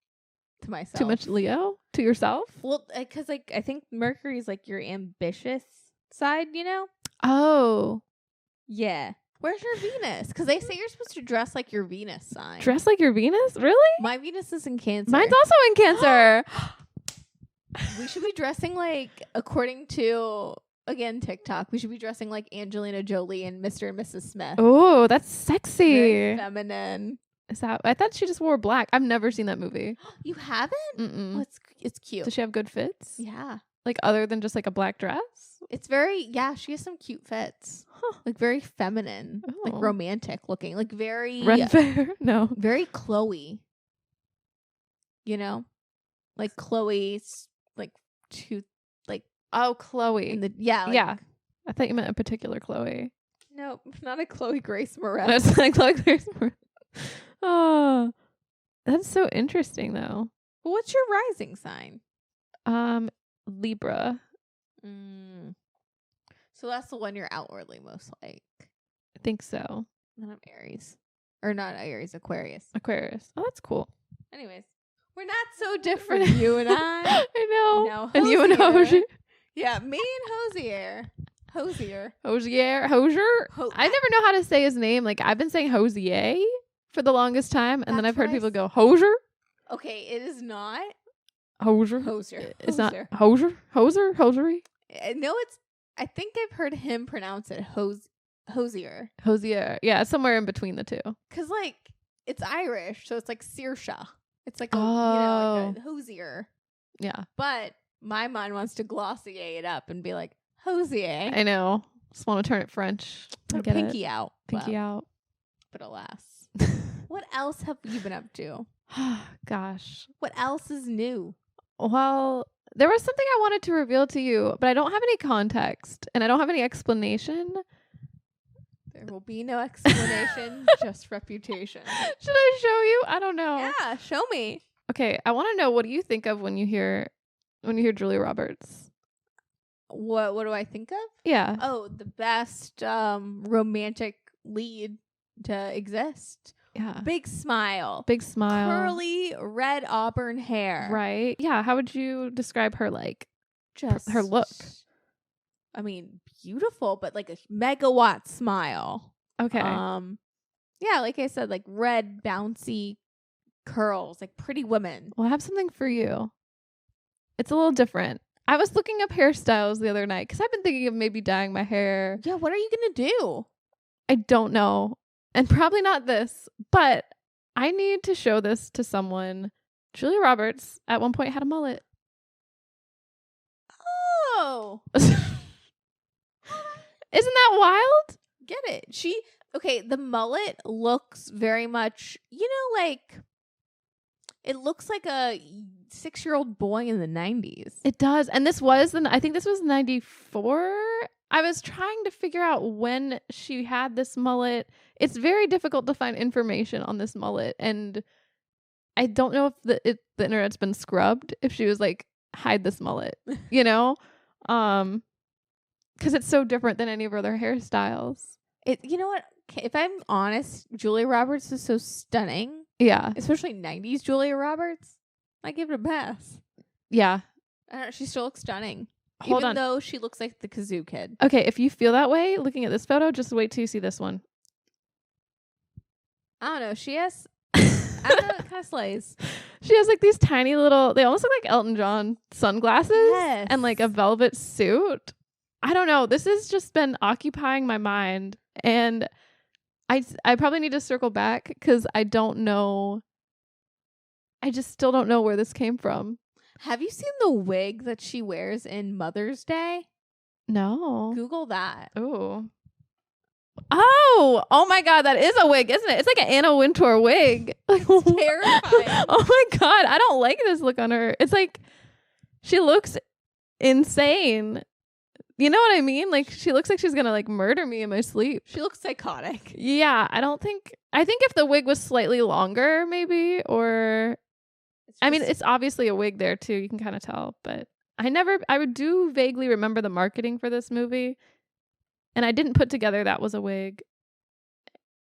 to myself. Too much Leo to yourself? Well, because like I think Mercury's like your ambitious side, you know? Oh. Yeah. Where's your Venus? Because they say you're supposed to dress like your Venus sign. Dress like your Venus? Really? My Venus is in Cancer. Mine's also in Cancer. We should be dressing like, according to, again, TikTok, we should be dressing like Angelina Jolie and Mr. and Mrs. Smith. Oh, that's sexy. Very feminine. Is that? I thought she just wore black. I've never seen that movie. You haven't? Mm-mm. Oh, it's cute. Does she have good fits? Yeah. Like other than just like a black dress? It's very, yeah, she has some cute fits. Huh. Like very feminine, like Oh. romantic looking, like very, Red Fair? No. very Chloe. You know? Like Chloe's, like, tooth, like, Oh, Chloe. in the, yeah. Like, yeah. I thought you meant a particular Chloe. No, not a Chloe Grace Moretz. That's like Chloe Grace Moretz. Oh, that's so interesting though. Well, what's your rising sign? Libra. So that's the one you're outwardly most like. I think so. Then I'm Aries. Or not Aries, Aquarius. Aquarius. Oh, that's cool. Anyways, we're not so different, you and I. I know. No, And you and Hozier. Hozier. Yeah, me and Hozier. Hozier. Hozier. I never know how to say his name. Like I've been saying Hozier for the longest time, and then That's I've heard what I people go Hozier. Okay, it is not Hozier. Hozier. It's not Hozier. Hosiery. No, it's. I think I've heard him pronounce it Hozier. Hozier. Yeah, somewhere in between the two. Because, like, it's Irish, so it's like Saoirse. It's like, like a Hozier. Yeah. But my mind wants to glossier it up and be like, Hozier. I know. Just want to turn it French. I Put a get it. pinky out. Pinky out. But alas. What else have you been up to? Gosh. What else is new? Well, there was something I wanted to reveal to you, but I don't have any context and I don't have any explanation. There will be no explanation, just reputation. Should I show you? I don't know. Yeah, show me. Okay, I want to know, what do you think of when you hear Julia Roberts? What do I think of? Yeah. Oh, the best romantic lead to exist. Yeah. Big smile. Big smile. Curly red auburn hair. Right. Yeah. How would you describe her, like, Just her look? I mean, beautiful, but like a megawatt smile. Okay. Yeah, like I said, like red bouncy curls, like Pretty Women. Well, I have something for you. It's a little different. I was looking up hairstyles the other night because I've been thinking of maybe dyeing my hair. Yeah, what are you gonna do? I don't know. And probably not this, but I need to show this to someone. Julia Roberts at one point had a mullet. Oh, Isn't that wild? get it. Okay, the mullet looks very much, like it looks like a 6-year-old boy in the 90s. It does. And I think this was 94. I was trying to figure out when she had this mullet. It's very difficult to find information on this mullet. And I don't know if the internet's been scrubbed, if she was like, hide this mullet, you know? Because it's so different than any of her other hairstyles. You know what? If I'm honest, Julia Roberts is so stunning. Yeah. Especially 90s Julia Roberts. I give it a pass. Yeah. I don't know, she still looks stunning. Hold even on. though she looks like the Kazoo Kid. Okay, if you feel that way looking at this photo, just wait till you see this one. I don't know. She has... I don't know. kind of slays. She has like these tiny little, they almost look like Elton John sunglasses Yes. and like a velvet suit. I don't know. This has just been occupying my mind. And I probably need to circle back because I don't know. I just still don't know where this came from. Have you seen the wig that she wears in Mother's Day? No. Google that. Oh my God, that is a wig, isn't it? It's like an Anna Wintour wig. Like, terrifying. Oh my God, I don't like this look on her. It's like she looks insane. You know what I mean? Like she looks like she's gonna like murder me in my sleep. She looks psychotic. Yeah, I think if the wig was slightly longer, maybe, or I mean, it's obviously a wig there too. You can kind of tell, but I would do vaguely remember the marketing for this movie. And I didn't put together that was a wig.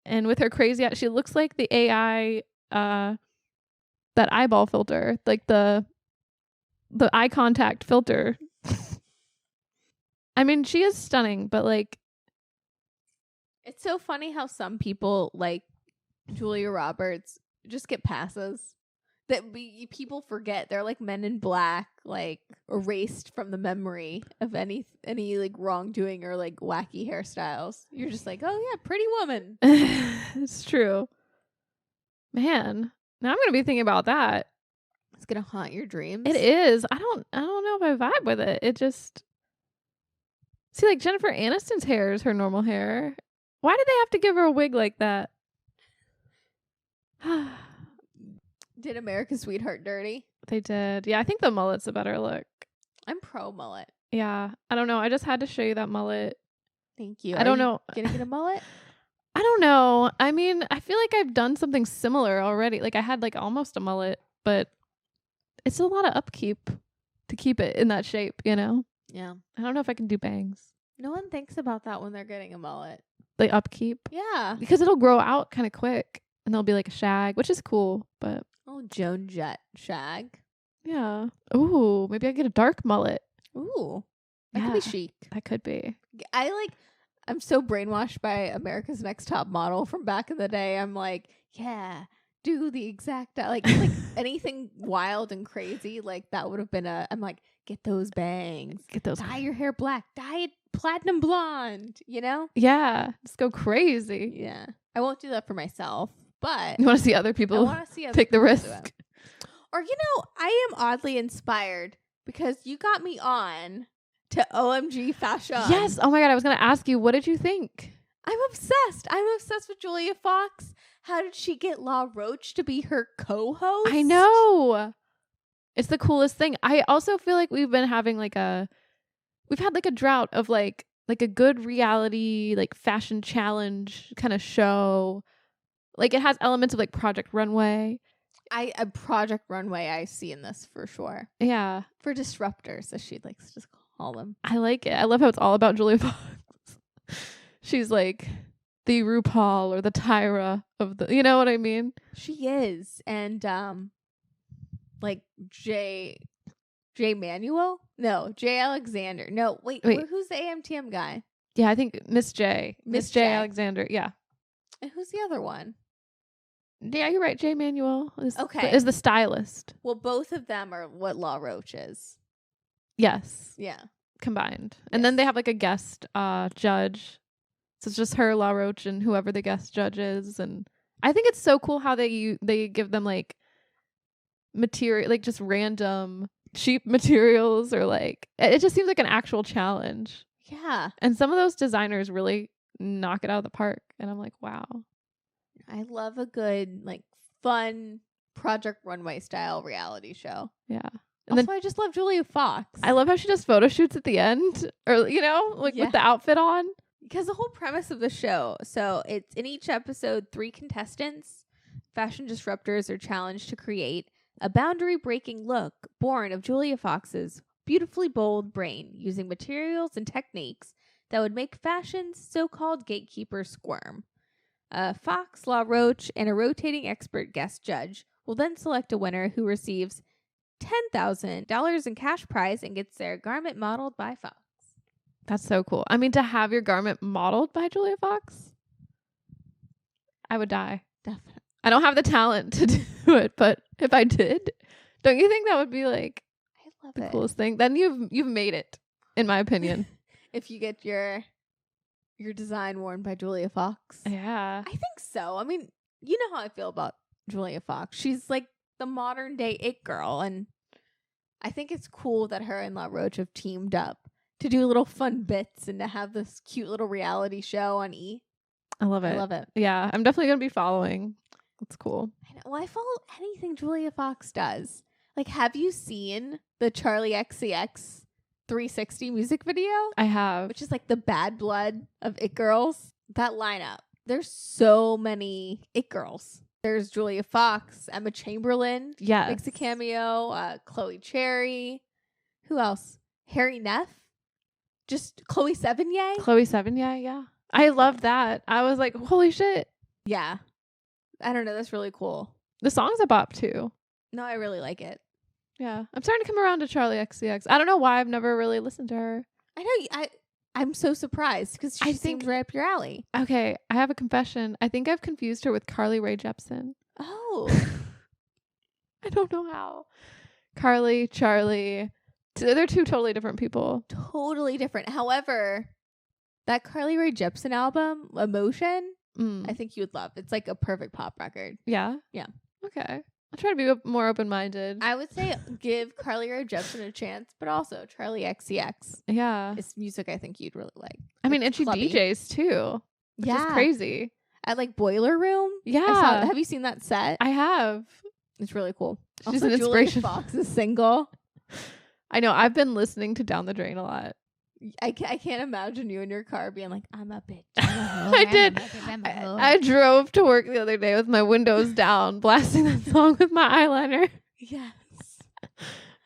And with her crazy, she looks like the AI, that eyeball filter, like the eye contact filter. I mean, she is stunning, but like, it's so funny how some people like Julia Roberts just get passes that people forget. They're like Men in Black, like erased from the memory of any like wrongdoing or like wacky hairstyles. You're just like, oh yeah, pretty woman. It's true. Man, now I'm gonna be thinking about that. It's gonna haunt your dreams. It is. I don't know if I vibe with it. It just see, like Jennifer Aniston's hair is her normal hair. Why did they have to give her a wig like that? Did America's Sweetheart dirty? They did. Yeah, I think the mullet's a better look. I'm pro mullet. Yeah. I don't know. I just had to show you that mullet. Thank you. I don't know. Gonna get a mullet? I don't know. I mean, I feel like I've done something similar already. Like I had like almost a mullet, but it's a lot of upkeep to keep it in that shape, you know? Yeah. I don't know if I can do bangs. No one thinks about that when they're getting a mullet. Like upkeep? Yeah. Because it'll grow out kind of quick and there'll be like a shag, which is cool, but Oh, Joan Jett shag. yeah. Ooh, maybe I get a dark mullet. Ooh. That could be chic. That could be. I'm so brainwashed by America's Next Top Model from back in the day. I'm like, yeah, do the exact like anything wild and crazy. Like that would have been I'm like, get those bangs. Get those. Dye your hair black. Dye it platinum blonde, you know? Yeah. Just go crazy. Yeah. I won't do that for myself, but You want to see other I people want to see other take the people do risk. it. Or, you know, I am oddly inspired because you got me on to OMG Fashion. Yes. Oh my God. I was going to ask you, what did you think? I'm obsessed. I'm obsessed with Julia Fox. How did she get La Roche to be her co-host? I know. It's the coolest thing. I also feel like we've been having we've had like a drought of like a good reality, like fashion challenge kind of show. Like it has elements of like Project Runway. A Project Runway I see in this for sure. Yeah. For disruptors, as she likes to call them. I like it. I love how it's all about Julia Fox. She's like the RuPaul or the Tyra of the, you know what I mean? She is. And like Jay Manuel? No, Jay Alexander. No, wait. Who's the AMTM guy? Yeah, I think Miss J. Miss J. Alexander. Yeah. And who's the other one? Yeah, you're right. Jay Manuel is the stylist. Well, both of them are what La Roche is. Yes. Yeah. Combined. And then they have like a guest judge. So it's just her, La Roche, and whoever the guest judge is. And I think it's so cool how they give them like material, like just random cheap materials, or like it just seems like an actual challenge. Yeah. And some of those designers really knock it out of the park. And I'm like, wow. I love a good, like, fun Project Runway style reality show. Yeah. And also, I just love Julia Fox. I love how she does photo shoots at the end, or, you know, like with the outfit on. Because the whole premise of the show, so it's in each episode, 3 contestants, fashion disruptors, are challenged to create a boundary-breaking look born of Julia Fox's beautifully bold brain, using materials and techniques that would make fashion's so-called gatekeeper squirm. Fox, La Roche, and a rotating expert guest judge will then select a winner who receives $10,000 in cash prize and gets their garment modeled by Fox. That's so cool. I mean, to have your garment modeled by Julia Fox, I would die. Definitely. I don't have the talent to do it, but if I did, don't you think that would be like I love the it. coolest thing? Then you've made it, in my opinion. If you get your design worn by Julia Fox. Yeah. I think so. I mean, you know how I feel about Julia Fox. She's like the modern day it girl, and I think it's cool that her and La Roche have teamed up to do little fun bits and to have this cute little reality show on E. I love it. I love it. Yeah, I'm definitely going to be following. It's cool. I know. Well, I follow anything Julia Fox does. Like, have you seen the Charli XCX 360 music video? I have. Which is like the bad blood of it girls. That lineup. There's so many it girls. There's Julia Fox, Emma Chamberlain. Yes. Makes a cameo. Chloe Cherry. Who else? Harry Neff. Just Chloe Sevigny. Chloe Sevigny, yeah. I loved that. I was like, holy shit. Yeah. I don't know. That's really cool. The song's a bop too. No, I really like it. Yeah. I'm starting to come around to Charli XCX. I don't know why I've never really listened to her. I know. I'm so surprised because she seems right up your alley. Okay. I have a confession. I think I've confused her with Carly Rae Jepsen. Oh. I don't know how. Carly, Charlie. They're two totally different people. Totally different. However, that Carly Rae Jepsen album, Emotion, I think you would love. It's like a perfect pop record. Yeah? Yeah. Okay. I'll try to be more open-minded. I would say give Carly Rae Jepsen a chance, but also Charli XCX. Yeah. It's music I think you'd really like. I mean, and It's she clubby. DJs too. Which is crazy. At like Boiler Room. Yeah. Have you seen that set? I have. It's really cool. She's Also, an inspiration. Julia Fox is single. I know. I've been listening to Down the Drain a lot. I can't imagine you in your car being like, I'm a bitch. I'm a hoe, I I'm a did. bitch, I'm a hoe." I drove to work the other day with my windows down, blasting that song with my eyeliner. Yes.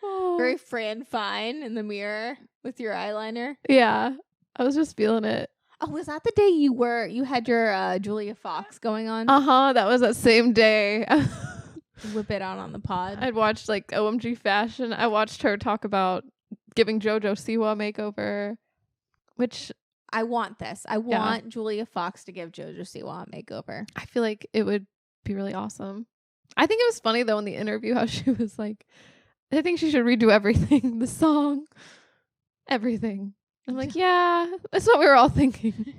Oh. Very Fran Fine in the mirror with your eyeliner. Yeah. I was just feeling it. Oh, was that the day you had your Julia Fox going on? That was that same day. Whip it out on the pod. I'd watched like OMG Fashion. I watched her talk about giving JoJo Siwa a makeover, which I want this. I want Julia Fox to give JoJo Siwa a makeover. I feel like it would be really awesome. I think it was funny though in the interview how she was like, I think she should redo everything, the song, everything. I'm like, yeah, that's what we were all thinking.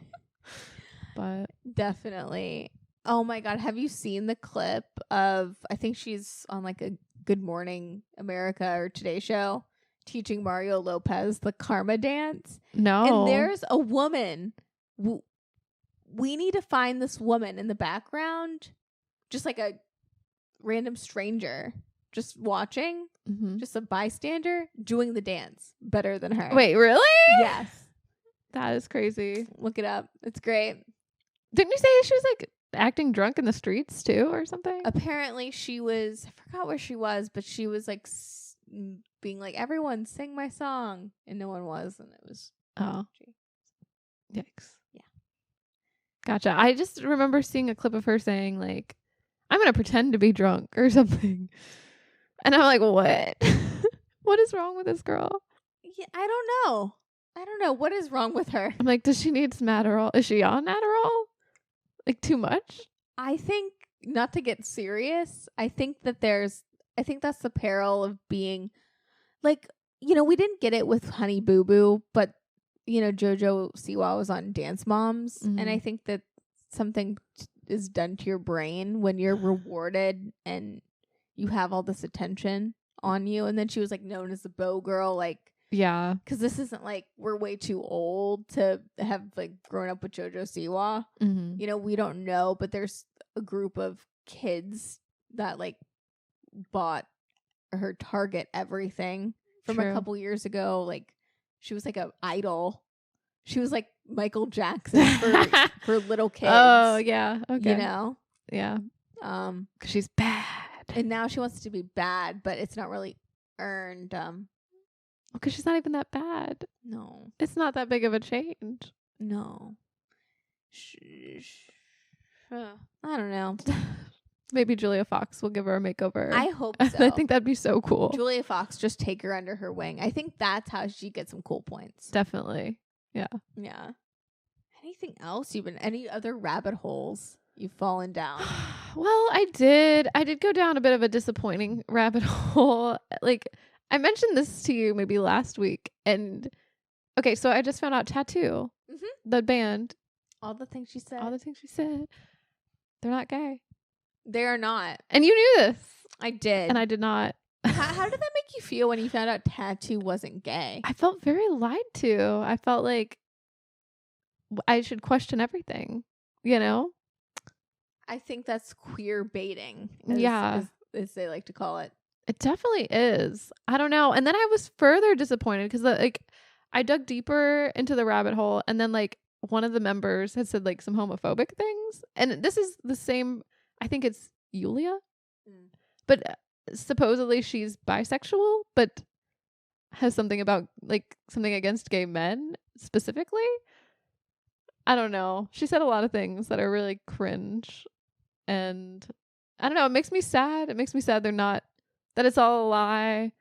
But Definitely. Oh my God. Have you seen the clip of, I think she's on like a Good Morning America or Today show teaching Mario Lopez the karma dance? no. And there's a woman. We need to find this woman in the background, just like a random stranger, just watching, just a bystander doing the dance better than her. Wait, really? Yes. That is crazy. Look it up. It's great. Didn't you say she was like acting drunk in the streets too or something? Apparently she was, I forgot where she was, but she was like being like, everyone sing my song. And no one was. And it was. Oh. Yikes. Yeah. Gotcha. I just remember seeing a clip of her saying like, I'm going to pretend to be drunk or something. And I'm like, what? What is wrong with this girl? Yeah, I don't know. What is wrong with her? I'm like, does she need some Adderall? Is she on Adderall? Like too much? I think, not to get serious, I think that's the peril of being like, we didn't get it with Honey Boo Boo, but JoJo Siwa was on Dance Moms. And I think that something is done to your brain when you're rewarded and you have all this attention on you. And then she was like known as the Bow Girl, like, yeah, because this isn't like we're way too old to have like grown up with JoJo Siwa. We don't know, but there's a group of kids that like bought her Target everything from a couple years ago. Like she was like an idol. She was like Michael Jackson for little kids. Oh yeah, okay. Yeah. 'Cause she's bad, and now she wants to be bad, but it's not really earned. Because she's not even that bad. No, it's not that big of a change. No. I don't know. Maybe Julia Fox will give her a makeover. I hope so. I think that'd be so cool. Julia Fox, just take her under her wing. I think that's how she gets some cool points. Definitely. Yeah. Yeah. Anything else any other rabbit holes you've fallen down? Well, I did go down a bit of a disappointing rabbit hole. Like, I mentioned this to you maybe last week, and okay, so I just found out Tattoo, the band, all the things she said, they're not gay. They are not. And you knew this. I did. And I did not. How did that make you feel when you found out Tattoo wasn't gay? I felt very lied to. I felt like I should question everything, you know? I think that's queer baiting. As they like to call it. It definitely is. I don't know. And then I was further disappointed because like I dug deeper into the rabbit hole, and then like one of the members had said like some homophobic things. And this is the same, I think it's Yulia. But supposedly she's bisexual, but has something about like something against gay men specifically. I don't know. She said a lot of things that are really cringe, and I don't know. It makes me sad. It makes me sad that it's all a lie.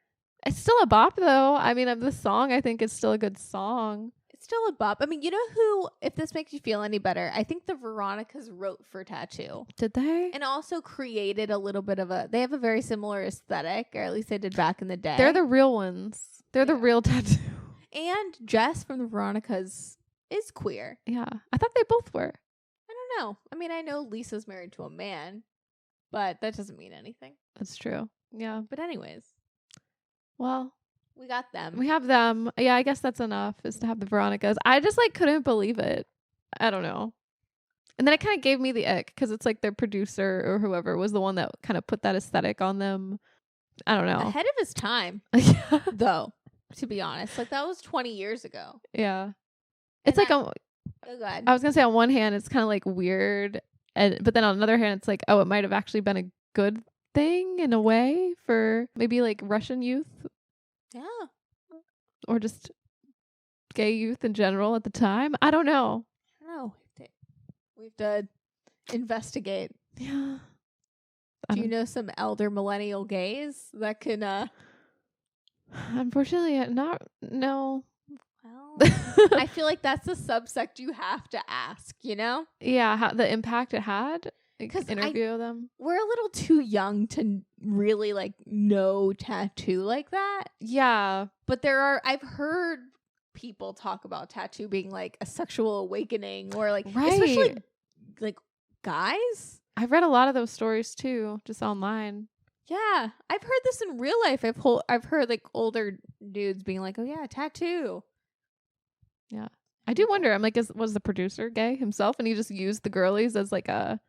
It's still a bop though. I mean, of the song, I think it's still a good song. It's still a bop. I mean, you know who, if this makes you feel any better, I think the Veronicas wrote for Tattoo. Did they? And also created a little bit of they have a very similar aesthetic, or at least they did back in the day. They're the real ones. They're the real Tattoo. And Jess from the Veronicas is queer. Yeah. I thought they both were. I don't know. I mean, I know Lisa's married to a man, but that doesn't mean anything. That's true. Yeah. But anyways. Well, we got them. We have them. Yeah, I guess that's enough, is to have the Veronicas. I just like couldn't believe it. I don't know. And then it kind of gave me the ick because it's like their producer or whoever was the one that kind of put that aesthetic on them. I don't know. Ahead of his time, though, to be honest. Like, that was 20 years ago. Yeah. It's like, go ahead. I was going to say on one hand, it's kind of like weird. But then on another hand, it's like, oh, it might have actually been a good thing in a way for maybe like Russian youth. Yeah. Or just gay youth in general at the time. I don't know. We have to investigate. Yeah. Do you know some elder millennial gays that can Unfortunately, no. Well, I feel like that's a subsect you have to ask, you know? Yeah, how the impact it had. Because interview them. We're a little too young to really like know Tattoo like that. Yeah. But I've heard people talk about Tattoo being like a sexual awakening, or like, especially like guys. I've read a lot of those stories too, just online. Yeah. I've heard this in real life. I've heard like older dudes being like, oh yeah, Tattoo. Yeah. I do wonder, I'm like, was the producer gay himself and he just used the girlies as like a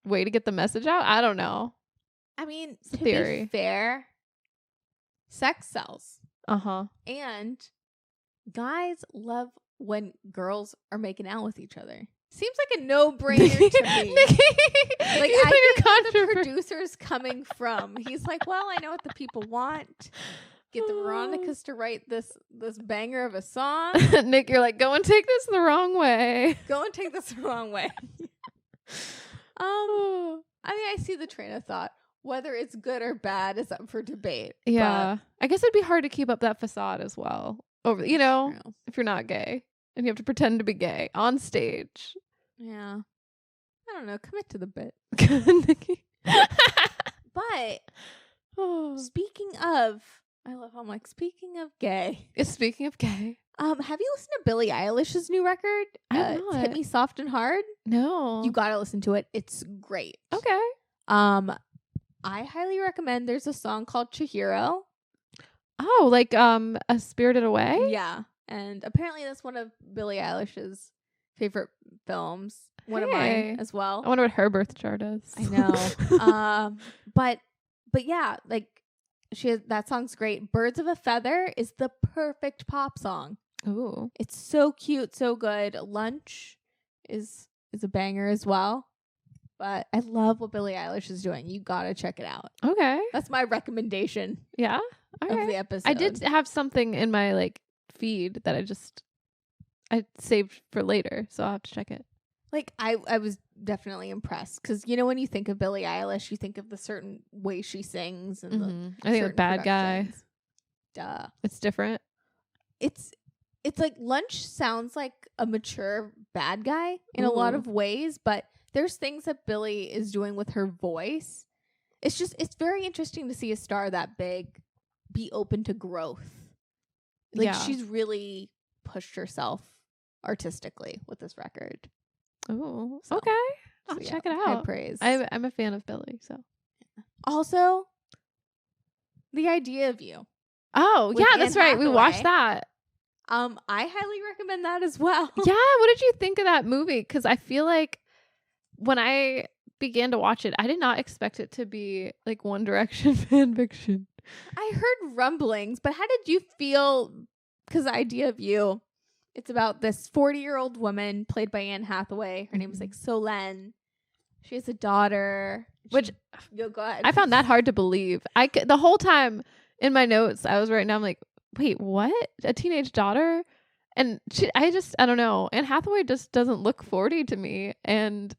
way to get the message out? I don't know. I mean, it's a to theory. Be fair, sex sells. Uh-huh. And guys love when girls are making out with each other. Seems like a no-brainer to me. Nikki, like, I think where the producer's coming from. He's like, well, I know what the people want. Get the Veronicas to write this banger of a song. Nick, you're like, go and take this the wrong way. Go and take this the wrong way. I mean, I see the train of thought. Whether it's good or bad is up for debate. Yeah. I guess it'd be hard to keep up that facade as well. Over, you know, if you're not gay and you have to pretend to be gay on stage. Yeah. I don't know. Commit to the bit. Nikki. But speaking of, I love how I'm like, speaking of gay. Speaking of gay. Have you listened to Billie Eilish's new record? It's Hit Me Soft and Hard. No. You gotta listen to it. It's great. Okay. I highly recommend. There's a song called Chihiro. Oh, like a Spirited Away? Yeah. And apparently that's one of Billie Eilish's favorite films. One of mine as well. I wonder what her birth chart is. I know. But yeah, like that song's great. Birds of a Feather is the perfect pop song. Ooh. It's so cute, so good. Lunch is a banger as well. But I love what Billie Eilish is doing. You gotta check it out. Okay. That's my recommendation. Yeah. Of the episode. I did have something in my like feed that I saved for later, so I'll have to check it. Like I was definitely impressed because you know when you think of Billie Eilish, you think of the certain way she sings and I think the Bad Guy. Duh. It's different. It's like Lunch sounds like a mature bad guy in a lot of ways, but there's things that Billie is doing with her voice. It's very interesting to see a star that big be open to growth. Like, she's really pushed herself artistically with this record. Oh, so, okay. I'll check it out. High praise. I'm a fan of Billie, so. Also, The Idea of You. Oh, yeah, that's right. We watched that. I highly recommend that as well. Yeah, what did you think of that movie? Because I feel like when I began to watch it, I did not expect it to be like One Direction fan fiction. I heard rumblings, but how did you feel? Because The Idea of You, it's about this 40-year-old woman played by Anne Hathaway. Her name is like Solène. She has a daughter. Go ahead. I found that hard to believe. The whole time in my notes, I was writing down like, wait, what? A teenage daughter? And I don't know. Anne Hathaway just doesn't look 40 to me. And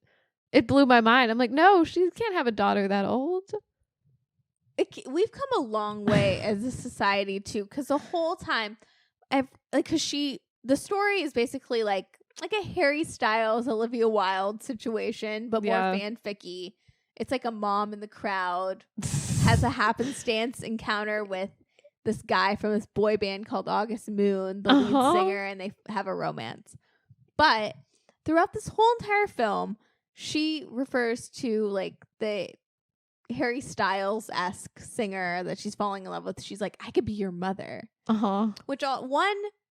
it blew my mind. I'm like, no, she can't have a daughter that old. We've come a long way as a society too, because the whole time, the story is basically like a Harry Styles, Olivia Wilde situation, but more fanficky. It's like a mom in the crowd has a happenstance encounter with this guy from this boy band called August Moon, the lead singer, and they have a romance. But throughout this whole entire film, she refers to like the Harry Styles-esque singer that she's falling in love with. She's like, I could be your mother. Which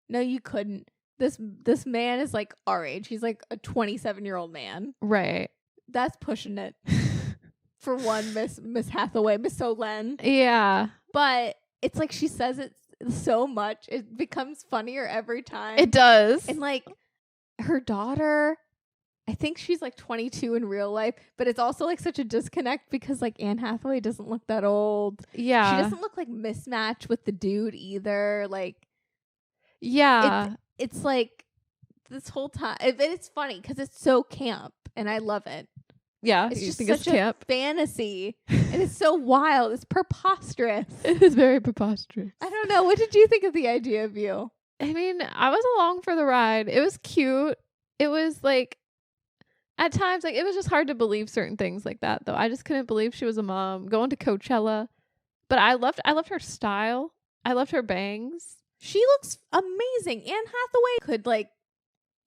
no, you couldn't. This man is like our age. He's like a 27-year-old man. Right. That's pushing it. For one, Miss Hathaway, Miss Solène. Yeah. But it's like she says it so much, it becomes funnier every time. It does. And like her daughter, I think she's like 22 in real life, but it's also like such a disconnect because like Anne Hathaway doesn't look that old. Yeah. She doesn't look like mismatched with the dude either. Like, yeah. It's like this whole time. It's funny because it's so camp and I love it. Yeah. It's just such a fantasy and it's so wild. It's preposterous. It is very preposterous. I don't know. What did you think of The Idea of You? I mean, I was along for the ride. It was cute. It was like, at times, like, it was just hard to believe certain things like that, though. I just couldn't believe she was a mom going to Coachella. But I loved her style. I loved her bangs. She looks amazing. Anne Hathaway could like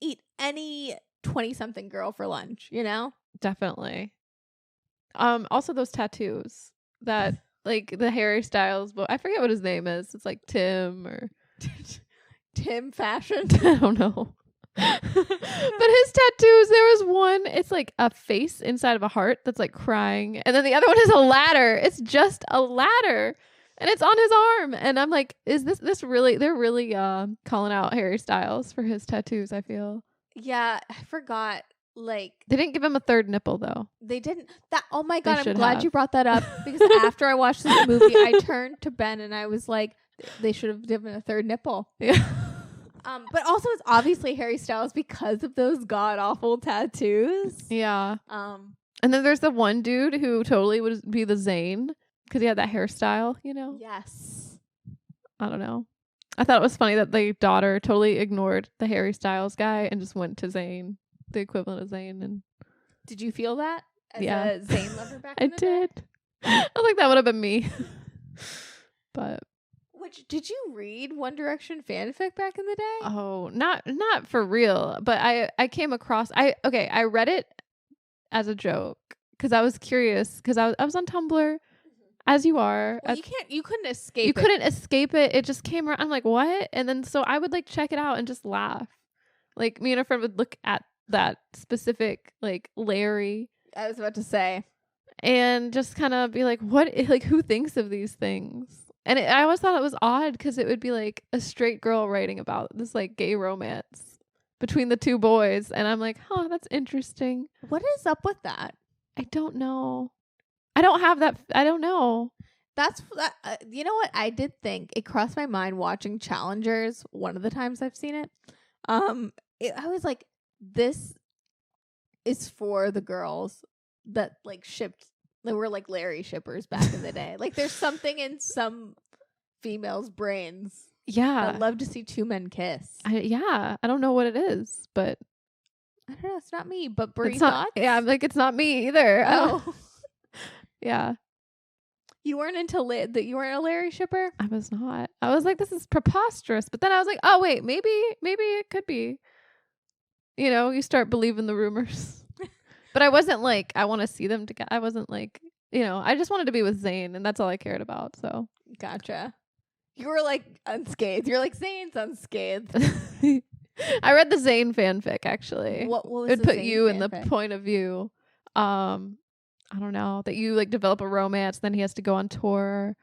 eat any 20-something girl for lunch, you know? Definitely. Also those tattoos that like the Harry Styles, but I forget what his name is. It's like Tim or Tim Fashion. I don't know. But his tattoos, there was one, it's like a face inside of a heart that's like crying, and then the other one is a ladder. It's just a ladder, and it's on his arm. And I'm like, is this really? They're really calling out Harry Styles for his tattoos. I feel. Yeah, I forgot. Like, they didn't give him a third nipple though. They didn't. Oh my god, I'm glad you brought that up because after I watched this movie, I turned to Ben and I was like, they should have given a third nipple. Yeah. But also it's obviously Harry Styles because of those god awful tattoos. Yeah. And then there's the one dude who totally would be the Zayn because he had that hairstyle, you know? Yes. I don't know. I thought it was funny that the daughter totally ignored the Harry Styles guy and just went to Zayn, the equivalent of Zayn. And did you feel that as a Zayn lover back I in the day? did. I was like, that would have been me. But did you read One Direction fanfic back in the day? Oh, not for real. But I came across I read it as a joke because I was curious because I was on Tumblr, as you are. Well, you couldn't escape. You couldn't escape it. It just came around. I'm like, what? And then so I would like check it out and just laugh. Like me and a friend would look at that specific like Larry. I was about to say, and just kind of be like, what? Like, who thinks of these things? And I always thought it was odd because it would be like a straight girl writing about this like gay romance between the two boys. And I'm like, huh, that's interesting. What is up with that? I don't know. I don't have that. I don't know. That's, you know what? I did think it crossed my mind watching Challengers. One of the times I've seen it. I was like, this is for the girls that like shipped. They were like Larry shippers back in the day. Like there's something in some females' brains. Yeah. That love to see two men kiss. I don't know what it is, but I don't know. It's not me, but Brie, It's not, thoughts? yeah, I'm like, it's not me either. Oh, Yeah. you weren't that you weren't a Larry shipper? I was not. I was like, this is preposterous. But then I was like, oh wait, maybe it could be. You know, you start believing the rumors. But I wasn't like, I want to see them together. I wasn't like, you know, I just wanted to be with Zayn, and that's all I cared about. So Gotcha. You were like unscathed. You're like, Zayn's unscathed. I read the Zayn fanfic actually. What was It the put Zayn you in the fanfic? point of view. I don't know, that you like develop a romance, then he has to go on tour.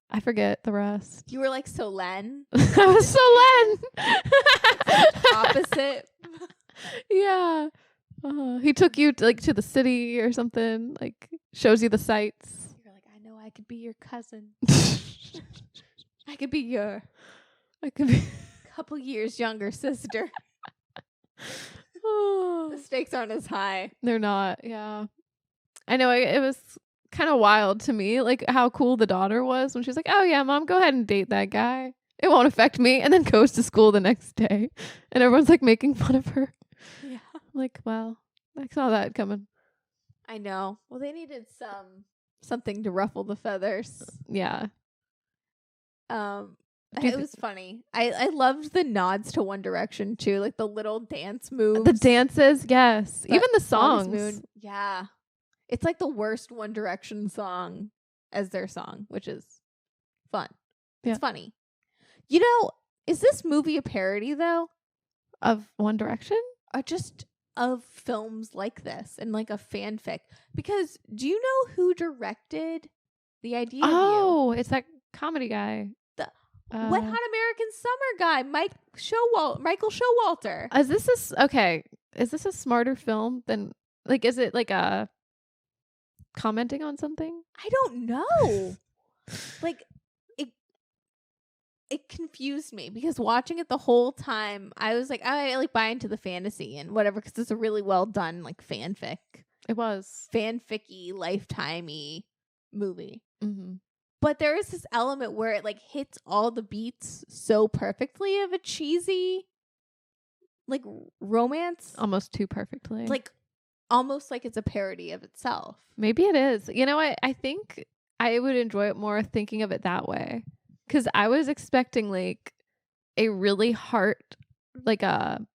I forget the rest. You were like Solen. I was Solen. Opposite. Yeah. He took you to the city or something, like shows you the sights. You're like, I know I could be your cousin. I could be I could be couple years younger sister. oh, The stakes aren't as high. they're not. Yeah. I know it was kind of wild to me, like how cool the daughter was when she was like, oh yeah, mom, go ahead and date that guy. It won't affect me. And then goes to school the next day. And everyone's like making fun of her. Yeah. Like, well, I saw that coming. I know. Well, they needed something to ruffle the feathers. Yeah. It was funny. I loved the nods to One Direction too, like the little dance moves. The dances, yes. The even the Honest songs. Moon. Yeah. It's like the worst One Direction song as their song, which is fun. Yeah. It's funny. You know, is this movie a parody though? Of One Direction? Or just of films like this and like a fanfic? Because do you know who directed The Idea of You? Oh, it's that comedy guy. Wet Hot American Summer guy, Michael Showalter. Is this a smarter film than, like, is it like a commenting on something? I don't know. Like, it confused me because watching it the whole time, I was like, I like buy into the fantasy and whatever because it's a really well done like fanfic. It was Fanfic-y, lifetime-y movie. Mm-hmm. But there is this element where it like hits all the beats so perfectly of a cheesy like romance. Almost too perfectly. Like almost like it's a parody of itself. Maybe it is. You know, I think I would enjoy it more thinking of it that way. Because I was expecting like a really like a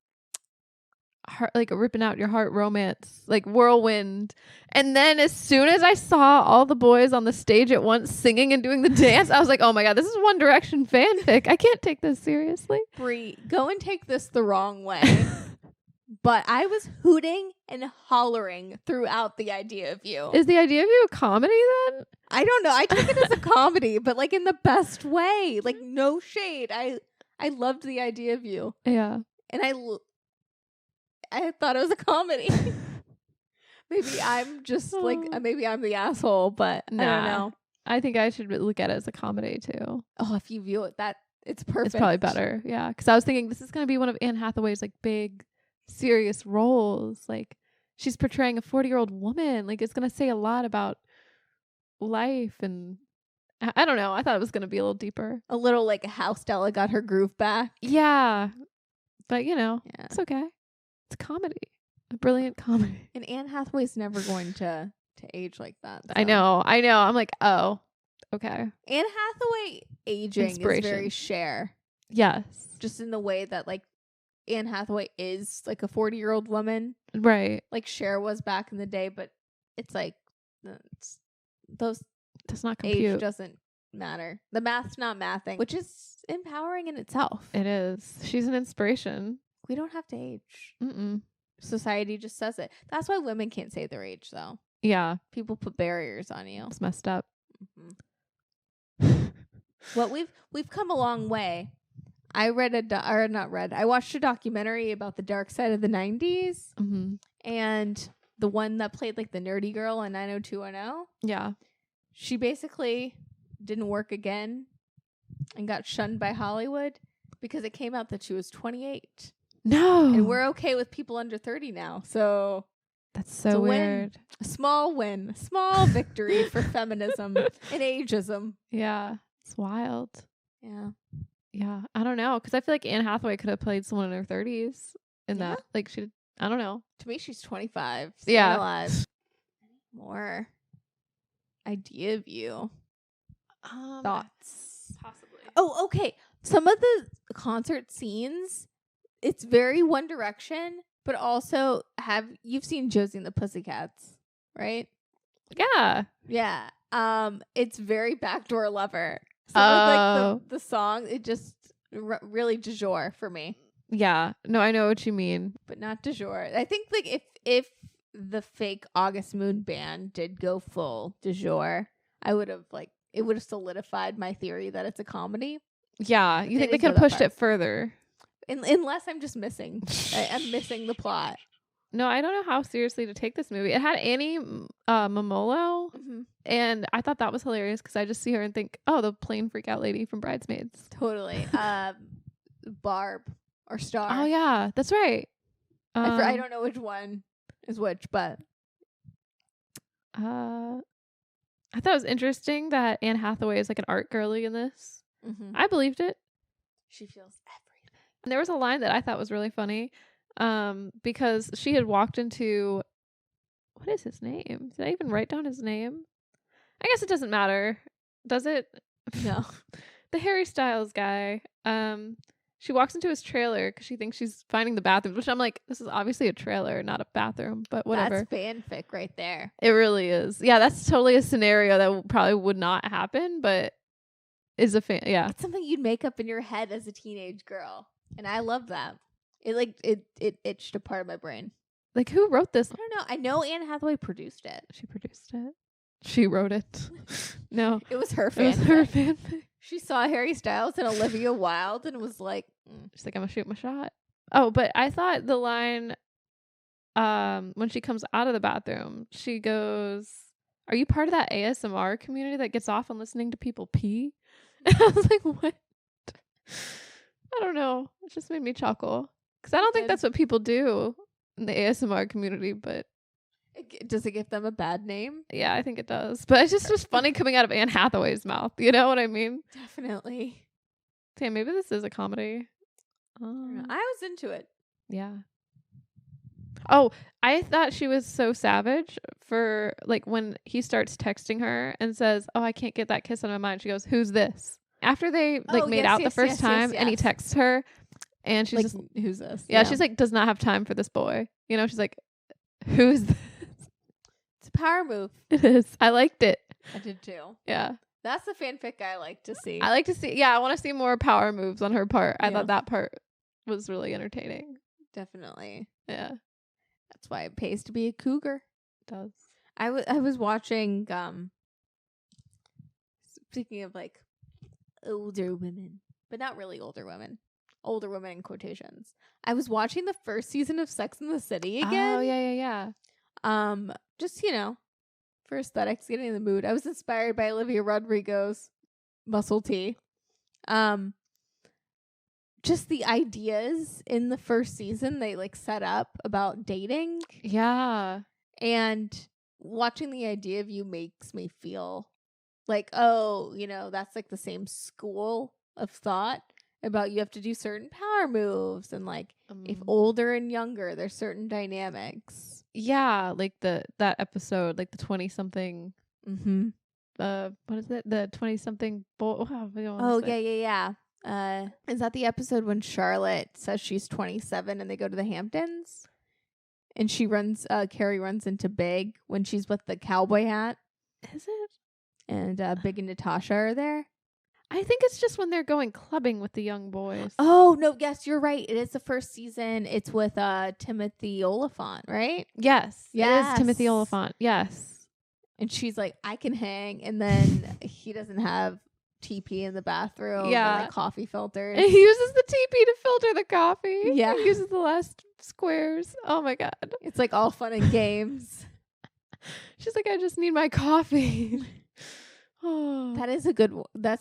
ripping out your heart romance, like whirlwind. And then as soon as I saw all the boys on the stage at once singing and doing the dance, I was like, oh my God, this is One Direction fanfic. I can't take this seriously. Brie, go and take this the wrong way. But I was hooting and hollering throughout The Idea of You. Is The Idea of You a comedy then? I don't know. I took it as a comedy, but like in the best way. Like no shade. I loved The Idea of You. Yeah. And I thought it was a comedy. Maybe I'm just like, maybe I'm the asshole, but I don't know. I think I should look at it as a comedy too. Oh, if you view it it's perfect. It's probably better. Yeah. Because I was thinking this is going to be one of Anne Hathaway's like big, serious roles. Like she's portraying a 40-year-old woman. Like it's going to say a lot about life. And I don't know. I thought it was going to be a little deeper. A little like how Stella got her groove back. Yeah. But you know, Yeah. it's okay. It's a comedy. A brilliant comedy. And Anne Hathaway's never going to age like that. So. I know. I'm like, oh, okay. Anne Hathaway aging is very Cher. Yes. Just in the way that like Anne Hathaway is like a 40-year-old woman. Right. Like Cher was back in the day, but it's like those does not compute. Age doesn't matter. The math's not mathing, which is empowering in itself. It is. She's an inspiration. We don't have to age. Mm-mm. Society just says it. That's why women can't say their age, though. Yeah. People put barriers on you. It's messed up. Mm-hmm. Well, we've come a long way. I watched a documentary about the dark side of the 90s. Mm-hmm. And the one that played like the nerdy girl on 90210. Yeah. She basically didn't work again and got shunned by Hollywood because it came out that she was 28. No. And we're okay with people under 30 now. So that's so weird. A small win. A small victory for feminism and ageism. Yeah. It's wild. Yeah. Yeah. I don't know. Because I feel like Anne Hathaway could have played someone in her 30s in that. Like she I don't know. To me, she's 25. Yeah. Alive. More idea of you. Thoughts? Possibly. Oh, okay. Some of the concert scenes, it's very One Direction, but also you've seen Josie and the Pussycats, right? Yeah. Yeah. It's very Backdoor Lover. So like the song, it just really du jour for me. Yeah. No, I know what you mean. But not du jour. I think like if the fake August Moon band did go full du jour, I would have it would have solidified my theory that it's a comedy. Yeah. But You think they didn't could go have that pushed far. it further? Unless I'm just missing. I'm missing the plot. No, I don't know how seriously to take this movie. It had Annie Momolo, Mm-hmm. and I thought that was hilarious because I just see her and think, oh, the plain freak out lady from Bridesmaids. Totally. Barb or Star. Oh, yeah. That's right. I don't know which one is which, but I thought it was interesting that Anne Hathaway is like an art girly in this. mm-hmm. I believed it. She feels everything. And there was a line that I thought was really funny because she had walked into, what is his name? Did I even write down his name? I guess it doesn't matter. Does it? No. The Harry Styles guy. She walks into his trailer because she thinks she's finding the bathroom, which I'm like, this is obviously a trailer, not a bathroom, but whatever. That's fanfic right there. It really is. Yeah, that's totally a scenario that probably would not happen, but is a fan. Yeah. It's something you'd make up in your head as a teenage girl. And I love that. It itched a part of my brain. Like, who wrote this? I don't know. I know Anne Hathaway produced it. She produced it. She wrote it. No. It was her It was fanfic. her fanfic. She saw Harry Styles and Olivia Wilde and was like, She's like, I'm gonna shoot my shot. Oh, but I thought the line when she comes out of the bathroom, she goes, are you part of that ASMR community that gets off on listening to people pee? And I was like, what? I don't know. It just made me chuckle. Because I don't think that's what people do in the ASMR community, but does it give them a bad name? yeah, I think it does. But it's just was funny coming out of Anne Hathaway's mouth. You know what I mean? Definitely. Damn, maybe this is a comedy. I was into it. Yeah. Oh, I thought she was so savage for like when he starts texting her and says, oh, I can't get that kiss on my mind. She goes, who's this? After they made out the first time and he texts her and she's like, just, who's this? yeah, she's like, does not have time for this boy. You know, she's like, who's this? It's a power move. It is. I liked it. I did too. Yeah. That's the fanfic I like to see. I like to see, yeah, I want to see more power moves on her part. I Yeah. thought that part was really entertaining. Definitely. Yeah. That's why it pays to be a cougar. It does. I was watching, speaking of like older women, but not really older women in quotations. I was watching the first season of Sex and the City again. Oh, yeah. Just, for aesthetics, getting in the mood. I was inspired by Olivia Rodrigo's Muscle Tea. Just the ideas in the first season they like set up about dating. Yeah. And watching the idea of you makes me feel like, oh, that's like the same school of thought about you have to do certain power moves and like if older and younger, there's certain dynamics. Yeah, like that episode, like the 20-something. Mm-hmm. What is it? The 20-something boy. Oh, yeah. Is that the episode when Charlotte says she's 27 and they go to the Hamptons? And Carrie runs into Big when she's with the cowboy hat. Is it? And Big and Natasha are there. I think it's just when they're going clubbing with the young boys. Oh, no, yes, you're right. It is the first season. It's with Timothy Oliphant, right? Yes. Yes. It is Timothy Oliphant. Yes. And she's like, I can hang. And then he doesn't have TP in the bathroom. Yeah. And, like, coffee filters. And he uses the TP to filter the coffee. Yeah. He uses the last squares. Oh, my God. It's like all fun and games. She's like, I just need my coffee. Oh. That's a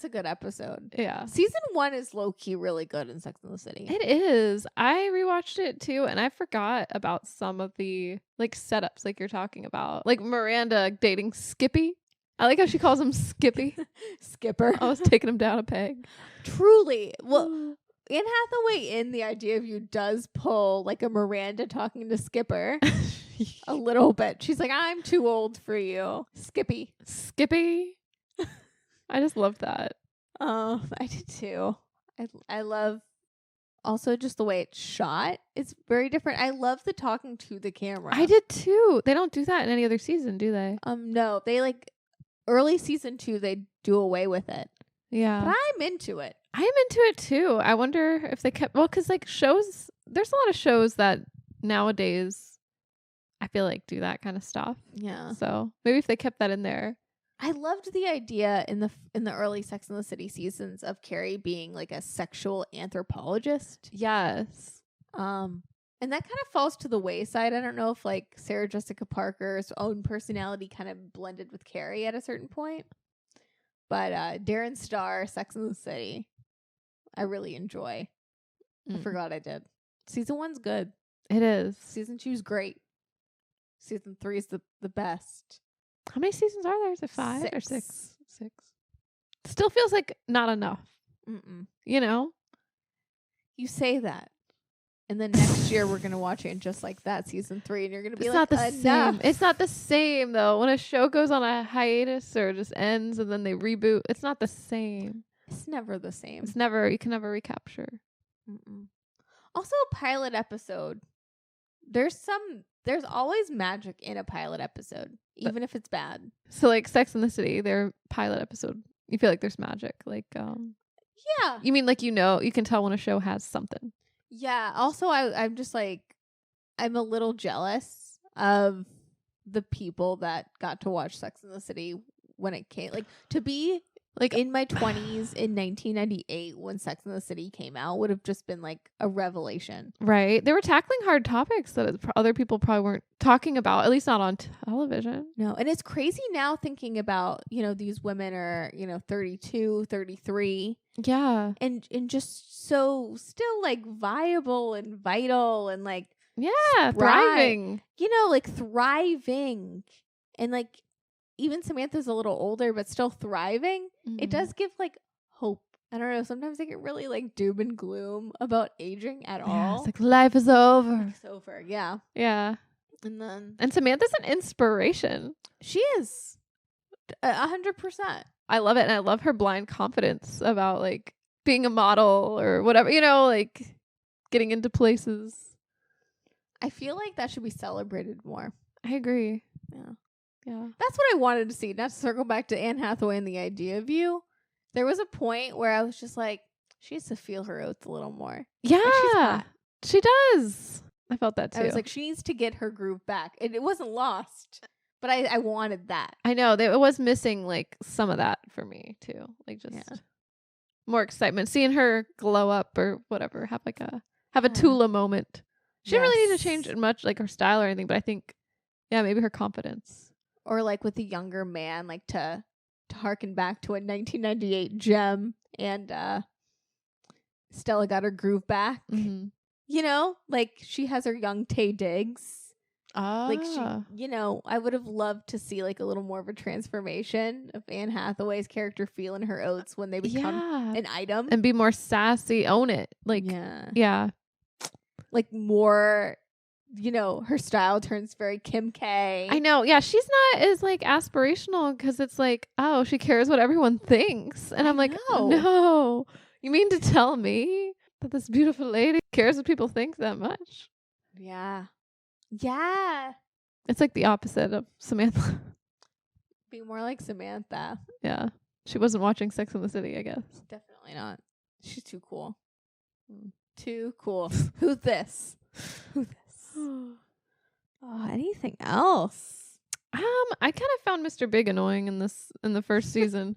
good episode. Yeah. Season 1 is low-key really good in Sex and the City. It is. I rewatched it too, and I forgot about some of the like setups like you're talking about. Like Miranda dating Skippy. I like how she calls him Skippy. Skipper. I was taking him down a peg. Truly. Well, Anne Hathaway in The Idea of You does pull like a Miranda talking to Skipper a little bit. She's like, I'm too old for you. Skippy. I just love that. Oh, I did too. I love also just the way it's shot. It's very different. I love the talking to the camera. I did too. They don't do that in any other season, do they? No, they like early season 2, they do away with it. Yeah. But I'm into it. I'm into it too. I wonder if they kept, well, because like shows, there's a lot of shows that nowadays I feel like do that kind of stuff. Yeah. So maybe if they kept that in there. I loved the idea in the early Sex and the City seasons of Carrie being like a sexual anthropologist. Yes. And that kind of falls to the wayside. I don't know if like Sarah Jessica Parker's own personality kind of blended with Carrie at a certain point. But Darren Star, Sex and the City, I really enjoy. I forgot I did. Season 1's good. It is. Season 2's great. Season 3 is the best. How many seasons are there? Is it 5 or 6? 6? Still feels like not enough. You know? You say that. And then next year we're going to watch it and just like that, season 3. And you're going to be it's like, not the enough. same. It's not the same, though. When a show goes on a hiatus or just ends and then they reboot, it's not the same. It's never the same. It's never, you can never recapture. Also, a pilot episode. There's always magic in a pilot episode, even if it's bad. So like Sex and the City, their pilot episode, you feel like there's magic. Like, yeah. You mean like, you know, you can tell when a show has something. Yeah. Also, I'm just like, I'm a little jealous of the people that got to watch Sex and the City when it came. Like, to be like in my 20s in 1998 when Sex and the City came out would have just been like a revelation. Right. They were tackling hard topics that other people probably weren't talking about, at least not on television. No. And it's crazy now thinking about, you know, these women are, you know, 32, 33. Yeah. And just so still like viable and vital and like. Yeah. Thriving. You know, like thriving. And like even Samantha's a little older, but still thriving. It does give like hope. I don't know. Sometimes I get really like doom and gloom about aging at all. It's like life is over. It's over. Yeah. Yeah. And Samantha's an inspiration. She is 100%. I love it. And I love her blind confidence about like being a model or whatever, you know, like getting into places. I feel like that should be celebrated more. I agree. Yeah. Yeah. That's what I wanted to see. Not to circle back to Anne Hathaway and The Idea of You. There was a point where I was just like, she needs to feel her oats a little more. Yeah. She does. I felt that too. I was like, she needs to get her groove back. It wasn't lost, but I wanted that. I know. It was missing like some of that for me too. Like just more excitement. Seeing her glow up or whatever. Have a Tula moment. She didn't really need to change much like her style or anything, but I think, yeah, maybe her confidence. Or like with a younger man, like to harken back to a 1998 gem and Stella got her groove back. You know, like she has her young Taye Diggs. Like she, you know, I would have loved to see like a little more of a transformation of Anne Hathaway's character feeling her oats when they become an item. And be more sassy, own it. Like, yeah. Like more, you know, her style turns very Kim K. I know. Yeah, she's not as like aspirational because it's like, oh, she cares what everyone thinks. And I'm like, no. You mean to tell me that this beautiful lady cares what people think that much? Yeah. Yeah. It's like the opposite of Samantha. Be more like Samantha. Yeah. She wasn't watching Sex and the City, I guess. Definitely not. She's too cool. Too cool. Who's this? Who's this? Anything else? I kind of found Mr. Big annoying in the first season.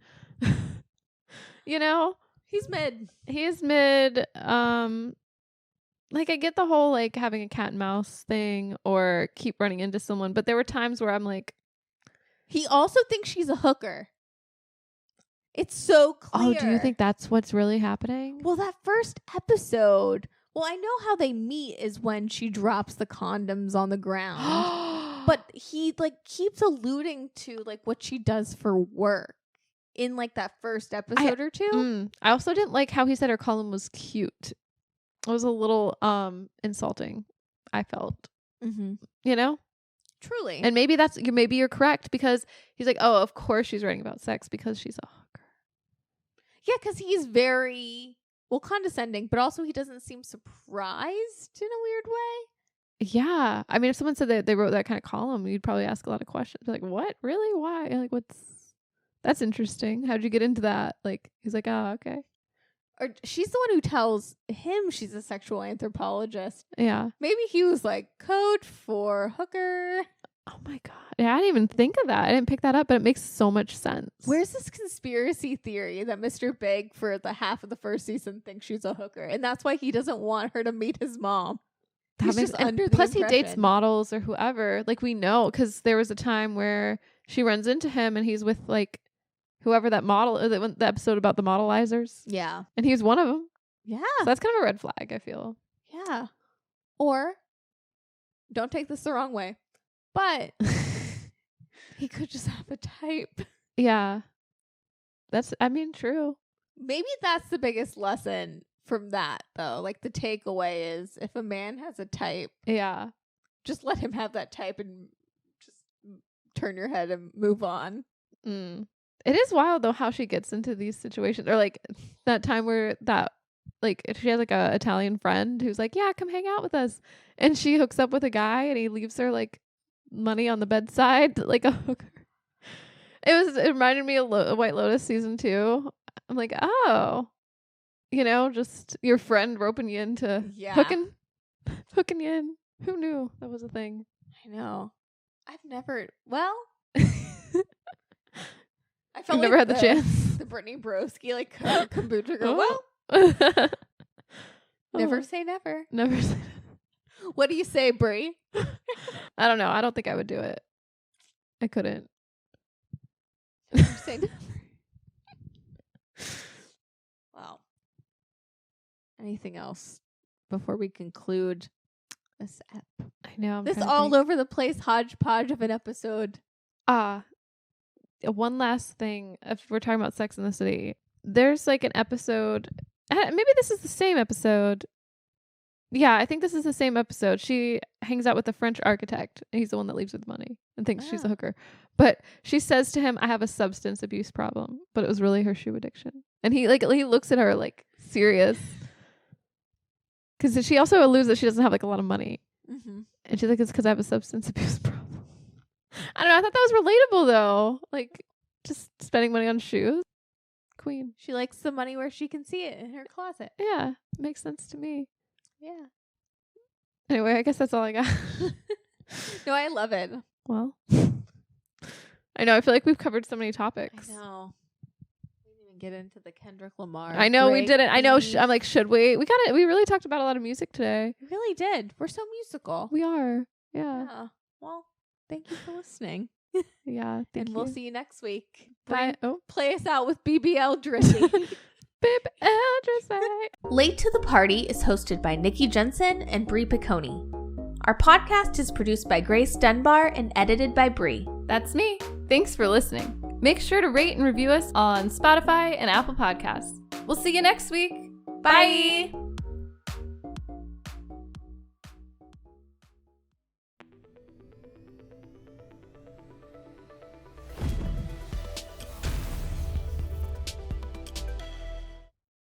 You know? He's mid. He is mid. Like I get the whole like having a cat and mouse thing or keep running into someone, but there were times where I'm like, he also thinks she's a hooker. It's so clear. Oh, do you think that's what's really happening? Well, that first episode. Well, I know how they meet is when she drops the condoms on the ground. But he like keeps alluding to like what she does for work in like that first episode or two. I also didn't like how he said her column was cute. It was a little insulting, I felt. You know? Truly. And maybe maybe you're correct, because he's like, oh, of course she's writing about sex because she's a hooker. Yeah, because he's very, condescending, but also he doesn't seem surprised in a weird way. Yeah. I mean, if someone said that they wrote that kind of column, you'd probably ask a lot of questions. Like, what? Really? Why? Like, that's interesting. How'd you get into that? Like, he's like, oh, okay. Or she's the one who tells him she's a sexual anthropologist. Yeah. Maybe he was like, code for hooker. Oh my God. Yeah, I didn't even think of that. I didn't pick that up, but it makes so much sense. Where's this conspiracy theory that Mr. Big for the half of the first season thinks she's a hooker? And that's why he doesn't want her to meet his mom. He's just under the plus impression. He dates models or whoever. Like, we know, because there was a time where she runs into him and he's with like whoever that model, the episode about the modelizers. Yeah. And he's one of them. Yeah. So that's kind of a red flag, I feel. Yeah. Or, don't take this the wrong way, but he could just have a type. Yeah. True. Maybe that's the biggest lesson from that, though. Like, the takeaway is, if a man has a type, yeah, just let him have that type and just turn your head and move on. It is wild, though, how she gets into these situations. Or, like, that time where she has, like, a Italian friend who's like, yeah, come hang out with us. And she hooks up with a guy, and he leaves her, like, money on the bedside, like a hooker. It reminded me of White Lotus season 2. I'm like, oh, you know, just your friend roping you into hooking you in. Who knew that was a thing? I know. I've never. Well, I felt never had the chance. The Brittany Broski like kombucha girl. Well, never say never. Never say. What do you say, Brie? I don't know. I don't think I would do it. I couldn't. Never say never. Wow. Anything else before we conclude this app? I know. This all over the place hodgepodge of an episode. One last thing. If we're talking about Sex in the City, there's like an episode. Maybe this is the same episode. Yeah, I think this is the same episode. She hangs out with a French architect. And he's the one that leaves with money and thinks she's a hooker. But she says to him, I have a substance abuse problem. But it was really her shoe addiction. And he looks at her like serious. Because she also alludes that she doesn't have like a lot of money. Mm-hmm. And she's like, it's because I have a substance abuse problem. I don't know. I thought that was relatable though. Like, just spending money on shoes. Queen. She likes the money where she can see it in her closet. Yeah. Makes sense to me. Yeah. Anyway, I guess that's all I got. No, I love it. Well, I know. I feel like we've covered so many topics. I know. We didn't even get into the Kendrick Lamar. I know we didn't. I know. I'm like, should we? We got it. We really talked about a lot of music today. We really did. We're so musical. We are. Yeah. Well, thank you for listening. Yeah. And we'll see you next week. Bye. Play us out with BBL Drizzy. Late to the Party is hosted by Nikki Jensen and Brie Piccone. Our podcast is produced by Grace Dunbar and edited by Brie. That's me. Thanks for listening. Make sure to rate and review us on Spotify and Apple Podcasts. We'll see you next week. Bye.